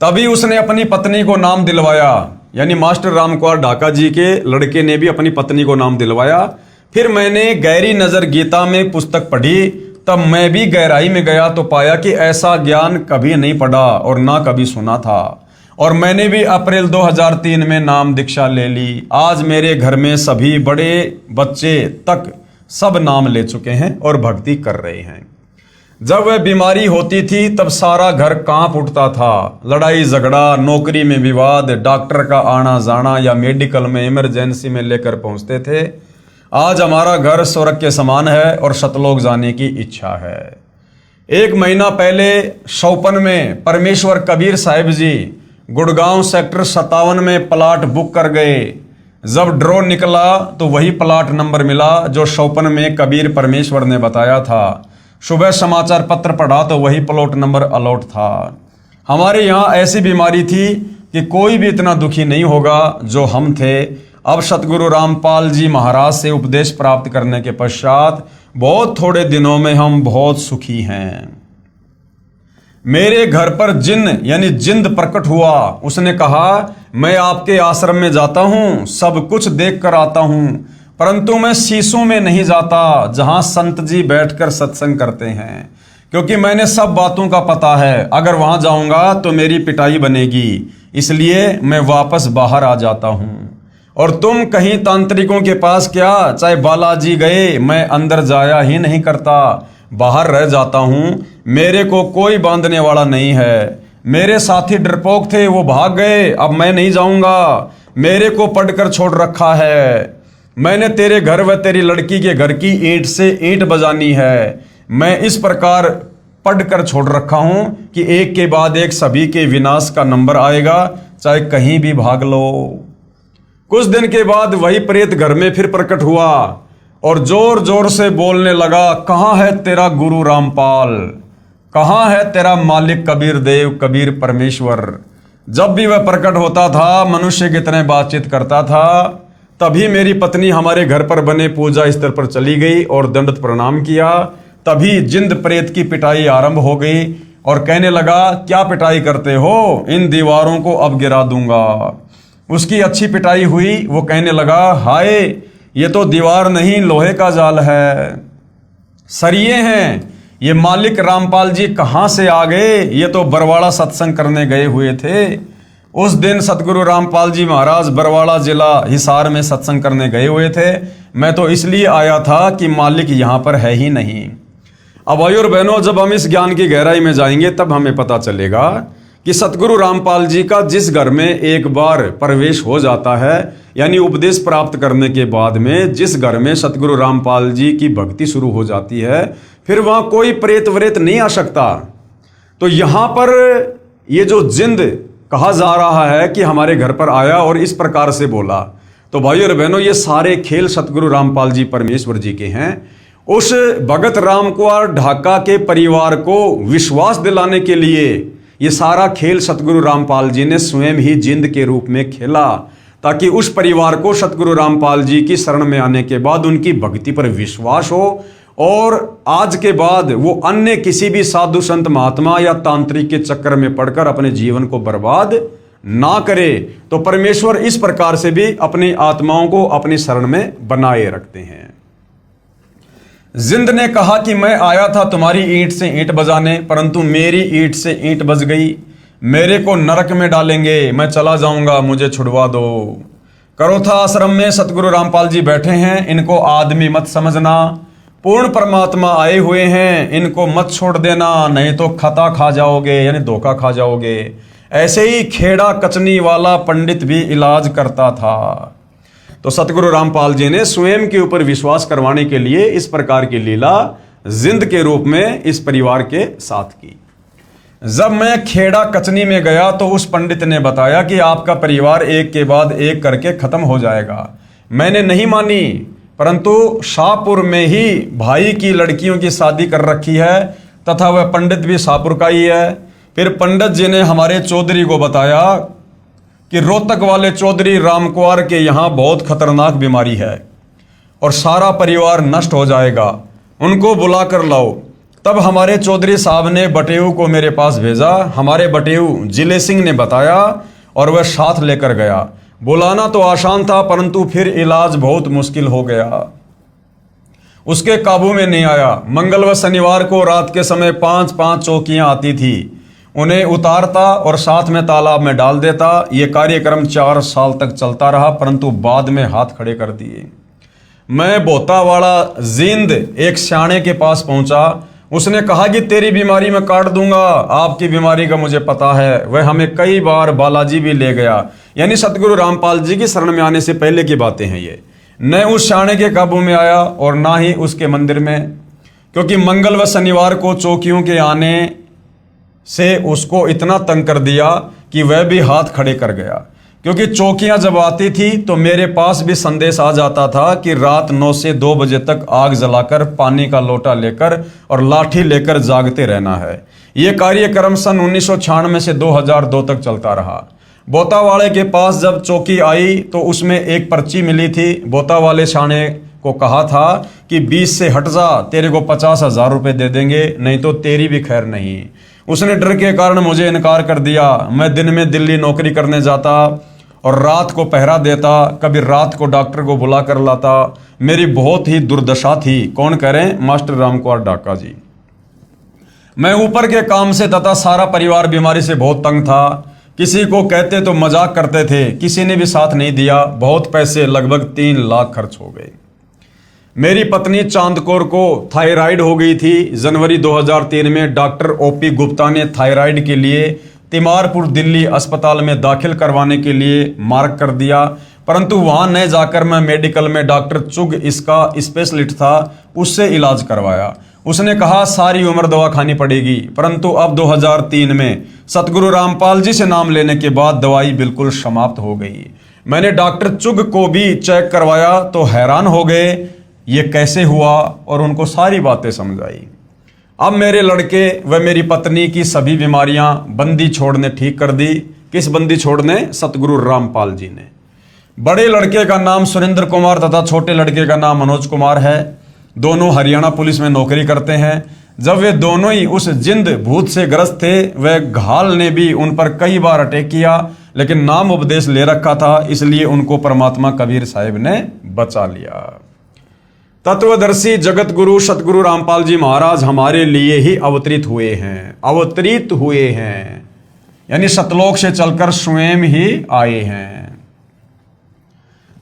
तभी उसने अपनी पत्नी को नाम दिलवाया, यानी मास्टर रामकुमार ढाका जी के लड़के ने भी अपनी पत्नी को नाम दिलवाया। फिर मैंने गहरी नज़र गीता में पुस्तक पढ़ी, तब मैं भी गहराई में गया तो पाया कि ऐसा ज्ञान कभी नहीं पढ़ा और ना कभी सुना था। और मैंने भी अप्रैल 2003 में नाम दीक्षा ले ली। आज मेरे घर में सभी बड़े बच्चे तक सब नाम ले चुके हैं और भक्ति कर रहे हैं। जब वह बीमारी होती थी तब सारा घर कांप उठता था। लड़ाई झगड़ा, नौकरी में विवाद, डॉक्टर का आना जाना या मेडिकल में इमरजेंसी में लेकर पहुंचते थे। आज हमारा घर स्वर्ग के समान है और सतलोक जाने की इच्छा है। 1 महीना पहले शौपन में परमेश्वर कबीर साहिब जी गुड़गांव सेक्टर 57 में प्लाट बुक कर गए। जब ड्रॉ निकला तो वही प्लाट नंबर मिला जो शौपन में कबीर परमेश्वर ने बताया था। सुबह समाचार पत्र पढ़ा तो वही प्लॉट नंबर अलॉट था। हमारे यहाँ ऐसी बीमारी थी कि कोई भी इतना दुखी नहीं होगा जो हम थे। अब सतगुरु रामपाल जी महाराज से उपदेश प्राप्त करने के पश्चात बहुत थोड़े दिनों में हम बहुत सुखी हैं। मेरे घर पर जिन यानी जिंद प्रकट हुआ। उसने कहा मैं आपके आश्रम में जाता हूँ, सब कुछ देख कर आता हूँ, परंतु मैं शीशों में नहीं जाता जहाँ संत जी बैठकर सत्संग करते हैं, क्योंकि मैंने सब बातों का पता है। अगर वहाँ जाऊँगा तो मेरी पिटाई बनेगी, इसलिए मैं वापस बाहर आ जाता हूँ। और तुम कहीं तांत्रिकों के पास क्या, चाहे बालाजी गए, मैं अंदर जाया ही नहीं करता, बाहर रह जाता हूँ। मेरे को कोई बांधने वाला नहीं है। मेरे साथी डरपोक थे, वो भाग गए, अब मैं नहीं जाऊँगा। मेरे को पढ़कर छोड़ रखा है। मैंने तेरे घर व तेरी लड़की के घर की ईंट से ईंट बजानी है। मैं इस प्रकार पढ़कर छोड़ रखा हूँ कि एक के बाद एक सभी के विनाश का नंबर आएगा, चाहे कहीं भी भाग लो। कुछ दिन के बाद वही प्रेत घर में फिर प्रकट हुआ और जोर जोर से बोलने लगा, कहाँ है तेरा गुरु रामपाल, कहाँ है तेरा मालिक कबीर देव, कबीर परमेश्वर। जब भी वह प्रकट होता था मनुष्य की तरह बातचीत करता था। तभी मेरी पत्नी हमारे घर पर बने पूजा स्तर पर चली गई और दंडवत प्रणाम किया। तभी जिंद प्रेत की पिटाई आरंभ हो गई और कहने लगा, क्या पिटाई करते हो, इन दीवारों को अब गिरा दूंगा। उसकी अच्छी पिटाई हुई। वो कहने लगा, हाय ये तो दीवार नहीं लोहे का जाल है। सरिये हैं। ये मालिक रामपाल जी कहाँ से आ गए? ये तो बरवाड़ा सत्संग करने गए हुए थे। उस दिन सतगुरु रामपाल जी महाराज बरवाड़ा जिला हिसार में सत्संग करने गए हुए थे। मैं तो इसलिए आया था कि मालिक यहाँ पर है ही नहीं। अब भाई और बहनों, जब हम इस ज्ञान की गहराई में जाएंगे तब हमें पता चलेगा कि सतगुरु रामपाल जी का जिस घर में एक बार प्रवेश हो जाता है, यानी उपदेश प्राप्त करने के बाद में जिस घर में सतगुरु रामपाल जी की भक्ति शुरू हो जाती है, फिर वहां कोई प्रेत व्रेत नहीं आ सकता। तो यहां पर ये जो जिंद कहा जा रहा है कि हमारे घर पर आया और इस प्रकार से बोला, तो भाई और बहनों, ये सारे खेल सतगुरु रामपाल जी परमेश्वर जी के हैं। उस भगत राम कुंवर ढाका के परिवार को विश्वास दिलाने के लिए ये सारा खेल सतगुरु रामपाल जी ने स्वयं ही जिंद के रूप में खेला, ताकि उस परिवार को सतगुरु रामपाल जी की शरण में आने के बाद उनकी भक्ति पर विश्वास हो और आज के बाद वो अन्य किसी भी साधु संत महात्मा या तांत्रिक के चक्कर में पड़कर अपने जीवन को बर्बाद ना करे। तो परमेश्वर इस प्रकार से भी अपनी आत्माओं को अपनी शरण में बनाए रखते हैं। जिंद ने कहा कि मैं आया था तुम्हारी ईंट से ईंट बजाने, परंतु मेरी ईंट से ईंट बज गई। मेरे को नरक में डालेंगे, मैं चला जाऊंगा, मुझे छुड़वा दो। करोथा आश्रम में सतगुरु रामपाल जी बैठे हैं, इनको आदमी मत समझना, पूर्ण परमात्मा आए हुए हैं, इनको मत छोड़ देना, नहीं तो खता खा जाओगे, यानी धोखा खा जाओगे। ऐसे ही खेड़ा कचनी वाला पंडित भी इलाज करता था। तो सतगुरु रामपाल जी ने स्वयं के ऊपर विश्वास करवाने के लिए इस प्रकार की लीला जिंद के रूप में इस परिवार के साथ की। जब मैं खेड़ा कचनी में गया तो उस पंडित ने बताया कि आपका परिवार एक के बाद एक करके खत्म हो जाएगा। मैंने नहीं मानी, परंतु शाहपुर में ही भाई की लड़कियों की शादी कर रखी है तथा वह पंडित भी शाहपुर का ही है। फिर पंडित जी ने हमारे चौधरी को बताया कि रोहतक वाले चौधरी राम कुंवर के यहाँ बहुत खतरनाक बीमारी है और सारा परिवार नष्ट हो जाएगा, उनको बुला कर लाओ। तब हमारे चौधरी साहब ने बटेऊ को मेरे पास भेजा। हमारे बटेऊ जिले सिंह ने बताया और वह साथ लेकर गया। बुलाना तो आसान था, परंतु फिर इलाज बहुत मुश्किल हो गया, उसके काबू में नहीं आया। मंगल व शनिवार को रात के समय 5-5 चौकियां आती थी, उन्हें उतारता और साथ में तालाब में डाल देता। ये कार्यक्रम 4 साल तक चलता रहा, परंतु बाद में हाथ खड़े कर दिए। मैं बोतावाड़ा जिंद एक स्याणे के पास पहुंचा। उसने कहा कि तेरी बीमारी मैं काट दूंगा, आपकी बीमारी का मुझे पता है। वह हमें कई बार बालाजी भी ले गया, यानी सतगुरु रामपाल जी की शरण में आने से पहले की बातें हैं ये। न उस स्याणे के काबू में आया और ना ही उसके मंदिर में, क्योंकि मंगल व शनिवार को चौकियों के आने से उसको इतना तंग कर दिया कि वह भी हाथ खड़े कर गया। क्योंकि चौकियां जब आती थी तो मेरे पास भी संदेश आ जाता था कि रात 9 से 2 बजे तक आग जलाकर पानी का लोटा लेकर और लाठी लेकर जागते रहना है। यह कार्यक्रम सन 1996 से 2002 तक चलता रहा। बोतावाले के पास जब चौकी आई तो उसमें एक पर्ची मिली थी। बोतावाले शाने को कहा था कि 20 से हट जा, तेरे को 50,000 रुपये दे देंगे, नहीं तो तेरी भी खैर नहीं। उसने डर के कारण मुझे इनकार कर दिया। मैं दिन में दिल्ली नौकरी करने जाता और रात को पहरा देता, कभी रात को डॉक्टर को बुला कर लाता। मेरी बहुत ही दुर्दशा थी। कौन कह रहे हैं? मास्टर राम कुंवर ढाका जी। मैं ऊपर के काम से तथा सारा परिवार बीमारी से बहुत तंग था। किसी को कहते तो मजाक करते थे, किसी ने भी साथ नहीं दिया। बहुत पैसे, लगभग 3 लाख खर्च हो गए। मेरी पत्नी चांदकौर को थायराइड हो गई थी। जनवरी 2003 में डॉक्टर ओपी गुप्ता ने थायराइड के लिए तिमारपुर दिल्ली अस्पताल में दाखिल करवाने के लिए मार्क कर दिया, परंतु वहां न जाकर मैं मेडिकल में डॉक्टर चुग, इसका स्पेशलिस्ट था, उससे इलाज करवाया। उसने कहा सारी उम्र दवा खानी पड़ेगी, परंतु अब 2003 में सतगुरु रामपाल जी से नाम लेने के बाद दवाई बिल्कुल समाप्त हो गई। मैंने डॉक्टर चुग को भी चेक करवाया तो हैरान हो गए ये कैसे हुआ और उनको सारी बातें समझाई। अब मेरे लड़के व मेरी पत्नी की सभी बीमारियां बंदी छोड़ ने ठीक कर दी। किस बंदी छोड़ ने? सतगुरु रामपाल जी ने। बड़े लड़के का नाम सुरेंद्र कुमार तथा छोटे लड़के का नाम मनोज कुमार है। दोनों हरियाणा पुलिस में नौकरी करते हैं। जब वे दोनों ही उस जिंद भूत से ग्रस्त थे, वह घाल ने भी उन पर कई बार अटैक किया, लेकिन नाम उपदेश ले रखा था, इसलिए उनको परमात्मा कबीर साहिब ने बचा लिया। तत्वदर्शी जगत गुरु सतगुरु रामपाल जी महाराज हमारे लिए ही अवतरित हुए हैं, यानी सतलोक से चलकर स्वयं ही आए हैं।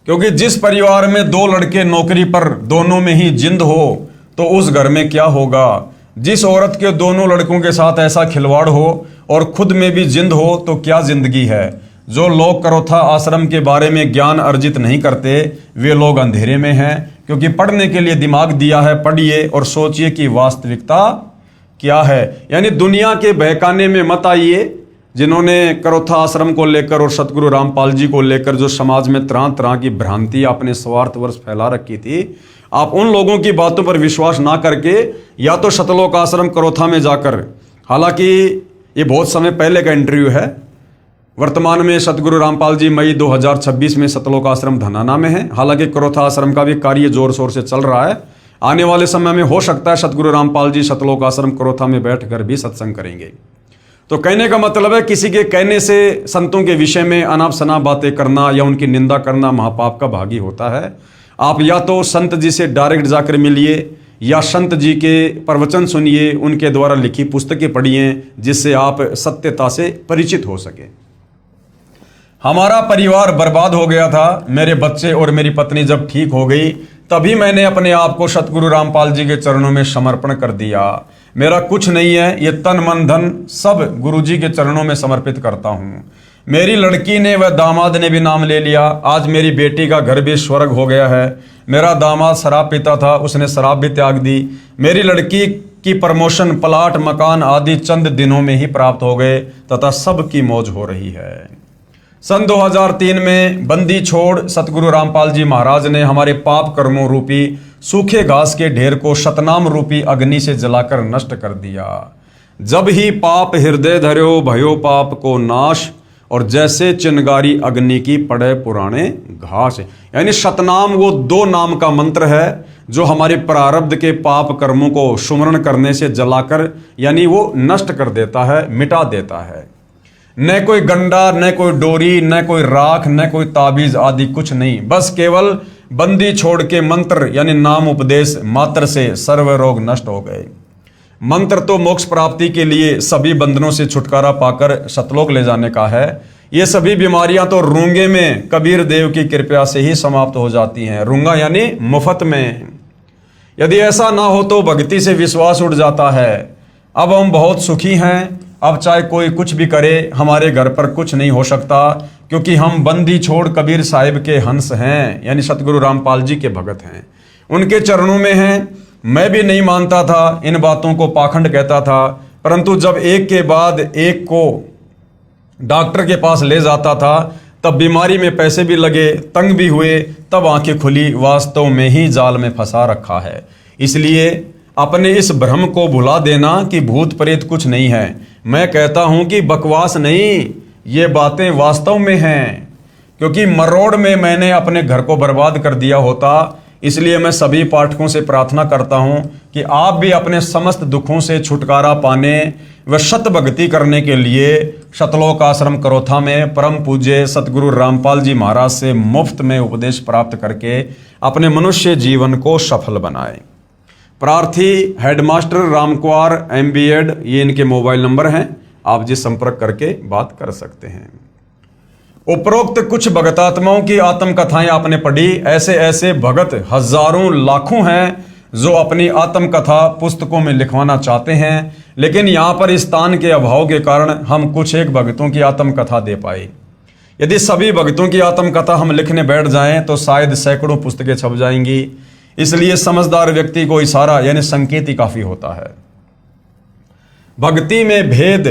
क्योंकि जिस परिवार में दो लड़के नौकरी पर दोनों में ही जिंद हो तो उस घर में क्या होगा। जिस औरत के दोनों लड़कों के साथ ऐसा खिलवाड़ हो और खुद में भी जिंद हो तो क्या जिंदगी है। जो लोग करोथा आश्रम के बारे में ज्ञान अर्जित नहीं करते वे लोग अंधेरे में हैं, क्योंकि पढ़ने के लिए दिमाग दिया है। पढ़िए और सोचिए कि वास्तविकता क्या है। यानी दुनिया के बहकाने में मत आइए। जिन्होंने करोथा आश्रम को लेकर और सतगुरु रामपाल जी को लेकर जो समाज में तरह तरह की भ्रांति अपने स्वार्थवश फैला रखी थी, आप उन लोगों की बातों पर विश्वास ना करके या तो सतलोक आश्रम करोथा में जाकर, हालांकि ये बहुत समय पहले का इंटरव्यू है, वर्तमान में सतगुरु रामपाल जी मई 2026 में सतलोक आश्रम धनाना में है। हालांकि करोथा आश्रम का भी कार्य जोर शोर से चल रहा है। आने वाले समय में हो सकता है सतगुरु रामपाल जी सतलोक आश्रम करोथा में बैठकर भी सत्संग करेंगे। तो कहने का मतलब है किसी के कहने से संतों के विषय में अनाप शनाप बातें करना या उनकी निंदा करना महापाप का भागी होता है। आप या तो संत जी से डायरेक्ट जाकर मिलिए या संत जी के प्रवचन सुनिए, उनके द्वारा लिखी पुस्तकें पढ़िए, जिससे आप सत्यता से परिचित हो सके। हमारा परिवार बर्बाद हो गया था। मेरे बच्चे और मेरी पत्नी जब ठीक हो गई तभी मैंने अपने आप को सतगुरु रामपाल जी के चरणों में समर्पण कर दिया। मेरा कुछ नहीं है, ये तन मन धन सब गुरु जी के चरणों में समर्पित करता हूँ। मेरी लड़की ने व दामाद ने भी नाम ले लिया। आज मेरी बेटी का घर भी स्वर्ग हो गया है। मेरा दामाद शराब पीता था, उसने शराब भी त्याग दी। मेरी लड़की की प्रमोशन, प्लाट, मकान आदि चंद दिनों में ही प्राप्त हो गए तथा सबकी मौज हो रही है। सन 2003 में बंदी छोड़ सतगुरु रामपाल जी महाराज ने हमारे पाप कर्मों रूपी सूखे घास के ढेर को सतनाम रूपी अग्नि से जलाकर नष्ट कर दिया। जब ही पाप हृदय धर्यो भयो पाप को नाश, और जैसे चिनगारी अग्नि की पड़े पुराने घास। यानी सतनाम वो 2 नाम का मंत्र है जो हमारे प्रारब्ध के पाप कर्मों को सुमरण करने से जलाकर यानी वो नष्ट कर देता है, मिटा देता है। न कोई गंडा, न कोई डोरी, न कोई राख, न कोई ताबीज आदि कुछ नहीं, बस केवल बंदी छोड़ के मंत्र यानी नाम उपदेश मात्र से सर्व रोग नष्ट हो गए। मंत्र तो मोक्ष प्राप्ति के लिए सभी बंधनों से छुटकारा पाकर सतलोक ले जाने का है। ये सभी बीमारियां तो रूंगे में कबीर देव की कृपा से ही समाप्त हो जाती हैं। रूंगा यानी मुफ्त में। यदि ऐसा ना हो तो भक्ति से विश्वास उठ जाता है। अब हम बहुत सुखी हैं। अब चाहे कोई कुछ भी करे हमारे घर पर कुछ नहीं हो सकता, क्योंकि हम बंदी छोड़ कबीर साहिब के हंस हैं, यानी सतगुरु रामपाल जी के भगत हैं, उनके चरणों में हैं। मैं भी नहीं मानता था, इन बातों को पाखंड कहता था, परंतु जब एक के बाद एक को डॉक्टर के पास ले जाता था तब बीमारी में पैसे भी लगे, तंग भी हुए, तब आंखें खुली वास्तव में ही जाल में फंसा रखा है। इसलिए अपने इस भ्रम को भुला देना कि भूत प्रेत कुछ नहीं है। मैं कहता हूं कि बकवास नहीं, ये बातें वास्तव में हैं, क्योंकि मरोड़ में मैंने अपने घर को बर्बाद कर दिया होता। इसलिए मैं सभी पाठकों से प्रार्थना करता हूं कि आप भी अपने समस्त दुखों से छुटकारा पाने व शत भक्ति करने के लिए सतलोक आश्रम करोथा में परम पूज्य सतगुरु रामपाल जी महाराज से मुफ्त में उपदेश प्राप्त करके अपने मनुष्य जीवन को सफल बनाएं। प्रार्थी हेडमास्टर रामकुमार MBEd, ये इनके मोबाइल नंबर हैं, आप जी संपर्क करके बात कर सकते हैं। उपरोक्त कुछ भगतात्माओं की आत्मकथाएं आपने पढ़ी। ऐसे ऐसे भगत हजारों लाखों हैं जो अपनी आत्मकथा पुस्तकों में लिखवाना चाहते हैं, लेकिन यहाँ पर स्थान के अभाव के कारण हम कुछ एक भगतों की आत्मकथा दे पाए। यदि सभी भगतों की आत्मकथा हम लिखने बैठ जाएं तो शायद सैकड़ों पुस्तकें छप जाएंगी। इसलिए समझदार व्यक्ति को इशारा यानी संकेत ही काफी होता है। भक्ति में भेद,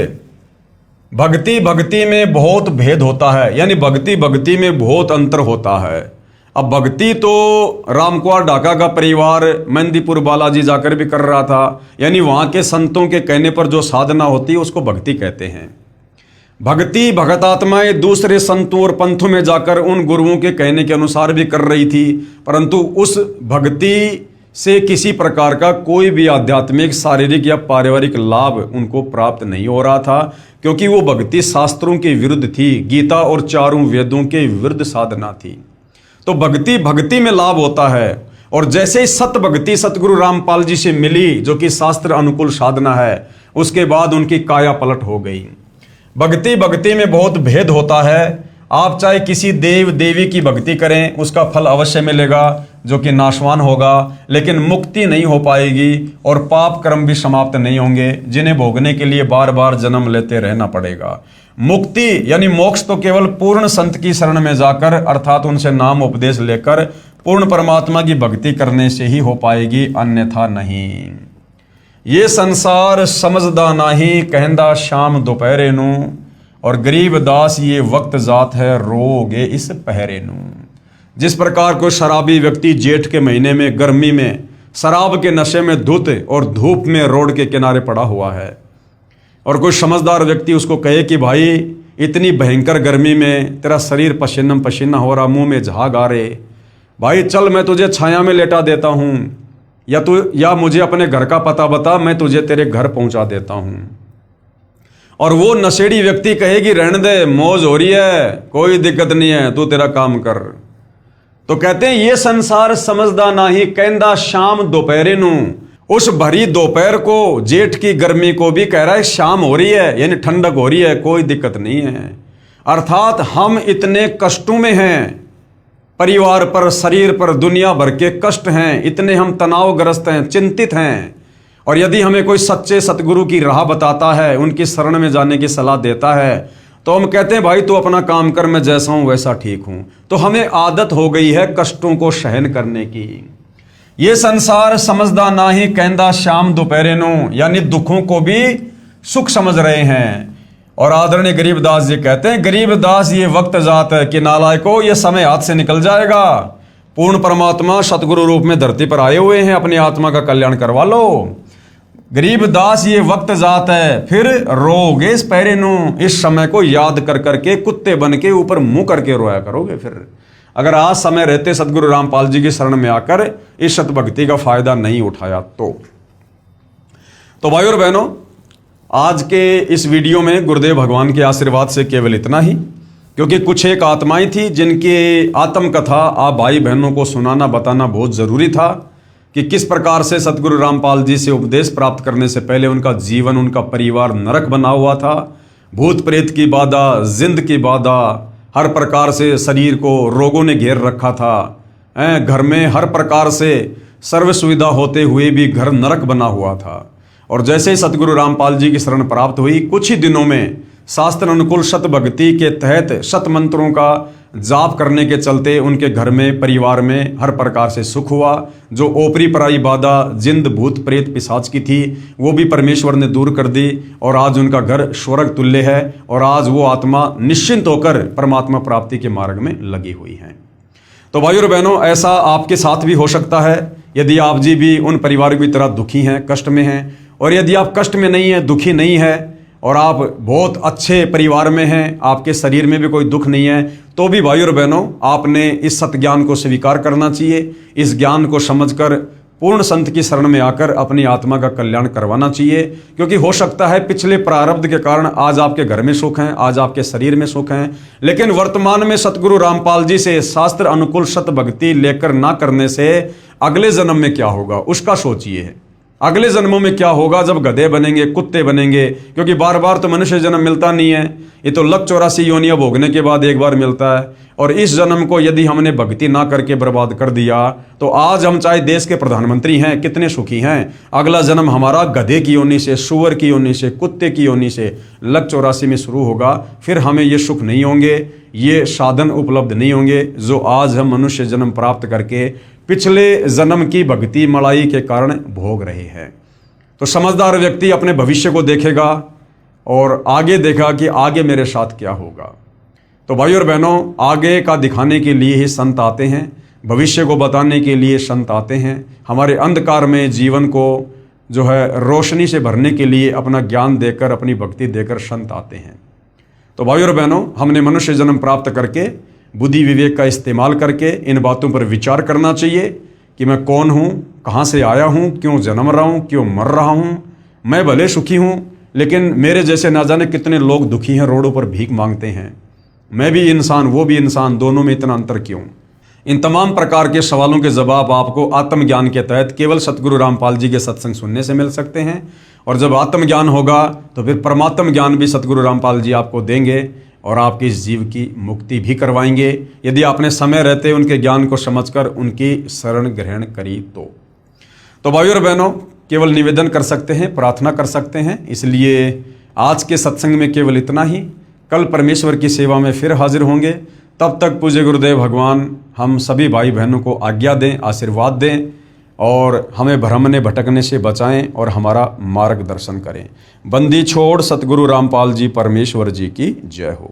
भक्ति में बहुत भेद होता है, यानी भक्ति में बहुत अंतर होता है। अब भक्ति तो रामकुमार ढाका का परिवार मेहंदीपुर बालाजी जाकर भी कर रहा था, यानी वहाँ के संतों के कहने पर जो साधना होती है उसको भक्ति कहते हैं। भक्ति भगतात्माएं दूसरे संतों और पंथों में जाकर उन गुरुओं के कहने के अनुसार भी कर रही थी, परंतु उस भक्ति से किसी प्रकार का कोई भी आध्यात्मिक, शारीरिक या पारिवारिक लाभ उनको प्राप्त नहीं हो रहा था, क्योंकि वो भक्ति शास्त्रों के विरुद्ध थी, गीता और चारों वेदों के विरुद्ध साधना थी। तो भक्ति में लाभ होता है, और जैसे ही सत भक्ति सतगुरु रामपाल जी से मिली, जो कि शास्त्र अनुकूल साधना है, उसके बाद उनकी काया पलट हो गई। भक्ति भक्ति में बहुत भेद होता है। आप चाहे किसी देव देवी की भक्ति करें, उसका फल अवश्य मिलेगा जो कि नाशवान होगा, लेकिन मुक्ति नहीं हो पाएगी और पाप कर्म भी समाप्त नहीं होंगे, जिन्हें भोगने के लिए बार बार जन्म लेते रहना पड़ेगा। मुक्ति यानी मोक्ष तो केवल पूर्ण संत की शरण में जाकर, अर्थात उनसे नाम उपदेश लेकर पूर्ण परमात्मा की भक्ति करने से ही हो पाएगी, अन्यथा नहीं। ये संसार समझदा नाही, कहंदा शाम दोपहरे नू, और गरीब दास ये वक्त जात है, रोगे इस पहरे नू। जिस प्रकार कोई शराबी व्यक्ति जेठ के महीने में गर्मी में शराब के नशे में धुत और धूप में रोड के किनारे पड़ा हुआ है, और कोई समझदार व्यक्ति उसको कहे कि भाई इतनी भयंकर गर्मी में तेरा शरीर पसीना पसीना हो रहा, मुंह में झाग आ रहे, भाई चल मैं तुझे छाया में लेटा देता हूँ, या मुझे अपने घर का पता बता, मैं तुझे तेरे घर पहुंचा देता हूँ। और वो नशेड़ी व्यक्ति कहेगी रहने दे, मौज हो रही है, कोई दिक्कत नहीं है, तू तेरा काम कर। तो कहते हैं ये संसार समझदा नाही, कहंदा शाम दोपहरे नू। उस भरी दोपहर को, जेठ की गर्मी को भी कह रहा है शाम हो रही है, यानी ठंडक हो रही है, कोई दिक्कत नहीं है। अर्थात हम इतने कष्टों में हैं, परिवार पर, शरीर पर दुनिया भर के कष्ट हैं, इतने हम तनावग्रस्त हैं, चिंतित हैं। और यदि हमें कोई सच्चे सतगुरु की राह बताता है, उनकी शरण में जाने की सलाह देता है, तो हम कहते हैं भाई तू अपना काम कर, मैं जैसा हूं वैसा ठीक हूं। तो हमें आदत हो गई है कष्टों को सहन करने की। ये संसार समझदा नाही, कहंदा शाम दोपहरे नू, यानी दुखों को भी सुख समझ रहे हैं। और आदरणीय गरीबदास जी कहते हैं, गरीबदास ये वक्त जात है कि नालायको, ये समय हाथ से निकल जाएगा। पूर्ण परमात्मा सतगुरु रूप में धरती पर आए हुए हैं, अपनी आत्मा का कल्याण करवा लो। गरीबदास ये वक्त जात है, फिर रोगे इस पहरे नू, इस समय को याद कर करके कुत्ते बन के ऊपर मुंह करके रोया करोगे। फिर अगर आज समय रहते सतगुरु रामपाल जी की शरण में आकर इस सत भक्ति का फायदा नहीं उठाया तो भाई और बहनों, आज के इस वीडियो में गुरुदेव भगवान के आशीर्वाद से केवल इतना ही, क्योंकि कुछ एक आत्माएं थी जिनकी आत्मकथा आप भाई बहनों को सुनाना बताना बहुत ज़रूरी था कि किस प्रकार से सतगुरु रामपाल जी से उपदेश प्राप्त करने से पहले उनका जीवन, उनका परिवार नरक बना हुआ था। भूत प्रेत की बाधा, जिंद की बाधा, हर प्रकार से शरीर को रोगों ने घेर रखा था। घर में हर प्रकार से सर्व सुविधा होते हुए भी घर नरक बना हुआ था। और जैसे ही सतगुरु रामपाल जी की शरण प्राप्त हुई, कुछ ही दिनों में शास्त्र अनुकूल शत भक्ति के तहत शत मंत्रों का जाप करने के चलते उनके घर में, परिवार में हर प्रकार से सुख हुआ। जो ओपरी पराई बाधा, जिंद, भूत प्रेत, पिशाच की थी, वो भी परमेश्वर ने दूर कर दी और आज उनका घर स्वर्ग तुल्य है और आज वो आत्मा निश्चिंत होकर परमात्मा प्राप्ति के मार्ग में लगी हुई है। तो भाइयों और बहनों, ऐसा आपके साथ भी हो सकता है यदि आप जी भी उन परिवार की तरह दुखी हैं, कष्ट में हैं। और यदि आप कष्ट में नहीं हैं, दुखी नहीं है और आप बहुत अच्छे परिवार में हैं, आपके शरीर में भी कोई दुख नहीं है, तो भी भाइयों और बहनों आपने इस सत्य ज्ञान को स्वीकार करना चाहिए। इस ज्ञान को समझकर पूर्ण संत की शरण में आकर अपनी आत्मा का कल्याण करवाना चाहिए। क्योंकि हो सकता है पिछले प्रारब्ध के कारण आज आपके घर में सुख हैं, आज आपके शरीर में सुख हैं, लेकिन वर्तमान में सतगुरु रामपाल जी से शास्त्र अनुकूल सत भक्ति लेकर ना करने से अगले जन्म में क्या होगा उसका सोचिए। अगले जन्मों में क्या होगा जब गधे बनेंगे, कुत्ते बनेंगे, क्योंकि बार बार तो मनुष्य जन्म मिलता नहीं है। ये तो 184 योनियां भोगने के बाद एक बार मिलता है। और इस जन्म को यदि हमने भक्ति ना करके बर्बाद कर दिया तो आज हम चाहे देश के प्रधानमंत्री हैं, कितने सुखी हैं, अगला जन्म हमारा गधे की योनि से, सुअर की योनि से, कुत्ते की योनि से 184 में शुरू होगा। फिर हमें ये सुख नहीं होंगे, ये साधन उपलब्ध नहीं होंगे जो आज हम मनुष्य जन्म प्राप्त करके पिछले जन्म की भक्ति मलाई के कारण भोग रहे हैं। तो समझदार व्यक्ति अपने भविष्य को देखेगा और आगे देखा कि आगे मेरे साथ क्या होगा। तो भाई और बहनों, आगे का दिखाने के लिए ही संत आते हैं, भविष्य को बताने के लिए संत आते हैं, हमारे अंधकार में जीवन को जो है रोशनी से भरने के लिए अपना ज्ञान देकर, अपनी भक्ति देकर संत आते हैं। तो भाई और बहनों, हमने मनुष्य जन्म प्राप्त करके बुद्धि विवेक का इस्तेमाल करके इन बातों पर विचार करना चाहिए कि मैं कौन हूँ, कहाँ से आया हूँ, क्यों जन्म रहा हूँ, क्यों मर रहा हूँ। मैं भले सुखी हूँ, लेकिन मेरे जैसे ना जाने कितने लोग दुखी हैं, रोडों पर भीख मांगते हैं। मैं भी इंसान, वो भी इंसान, दोनों में इतना अंतर क्यों? इन तमाम प्रकार के सवालों के जवाब आपको आत्मज्ञान के तहत केवल सतगुरु रामपाल जी के सत्संग सुनने से मिल सकते हैं। और जब आत्मज्ञान होगा तो फिर परमात्म ज्ञान भी सतगुरु रामपाल जी आपको देंगे और आपके इस जीव की मुक्ति भी करवाएंगे, यदि आपने समय रहते उनके ज्ञान को समझकर उनकी शरण ग्रहण करी तो भाइयों और बहनों, केवल निवेदन कर सकते हैं, प्रार्थना कर सकते हैं। इसलिए आज के सत्संग में केवल इतना ही। कल परमेश्वर की सेवा में फिर हाजिर होंगे। तब तक पूज्य गुरुदेव भगवान हम सभी भाई बहनों को आज्ञा दें, आशीर्वाद दें और हमें भ्रमने भटकने से बचाएं और हमारा मार्गदर्शन करें। बंदी छोड़ सतगुरु रामपाल जी परमेश्वर जी की जय हो।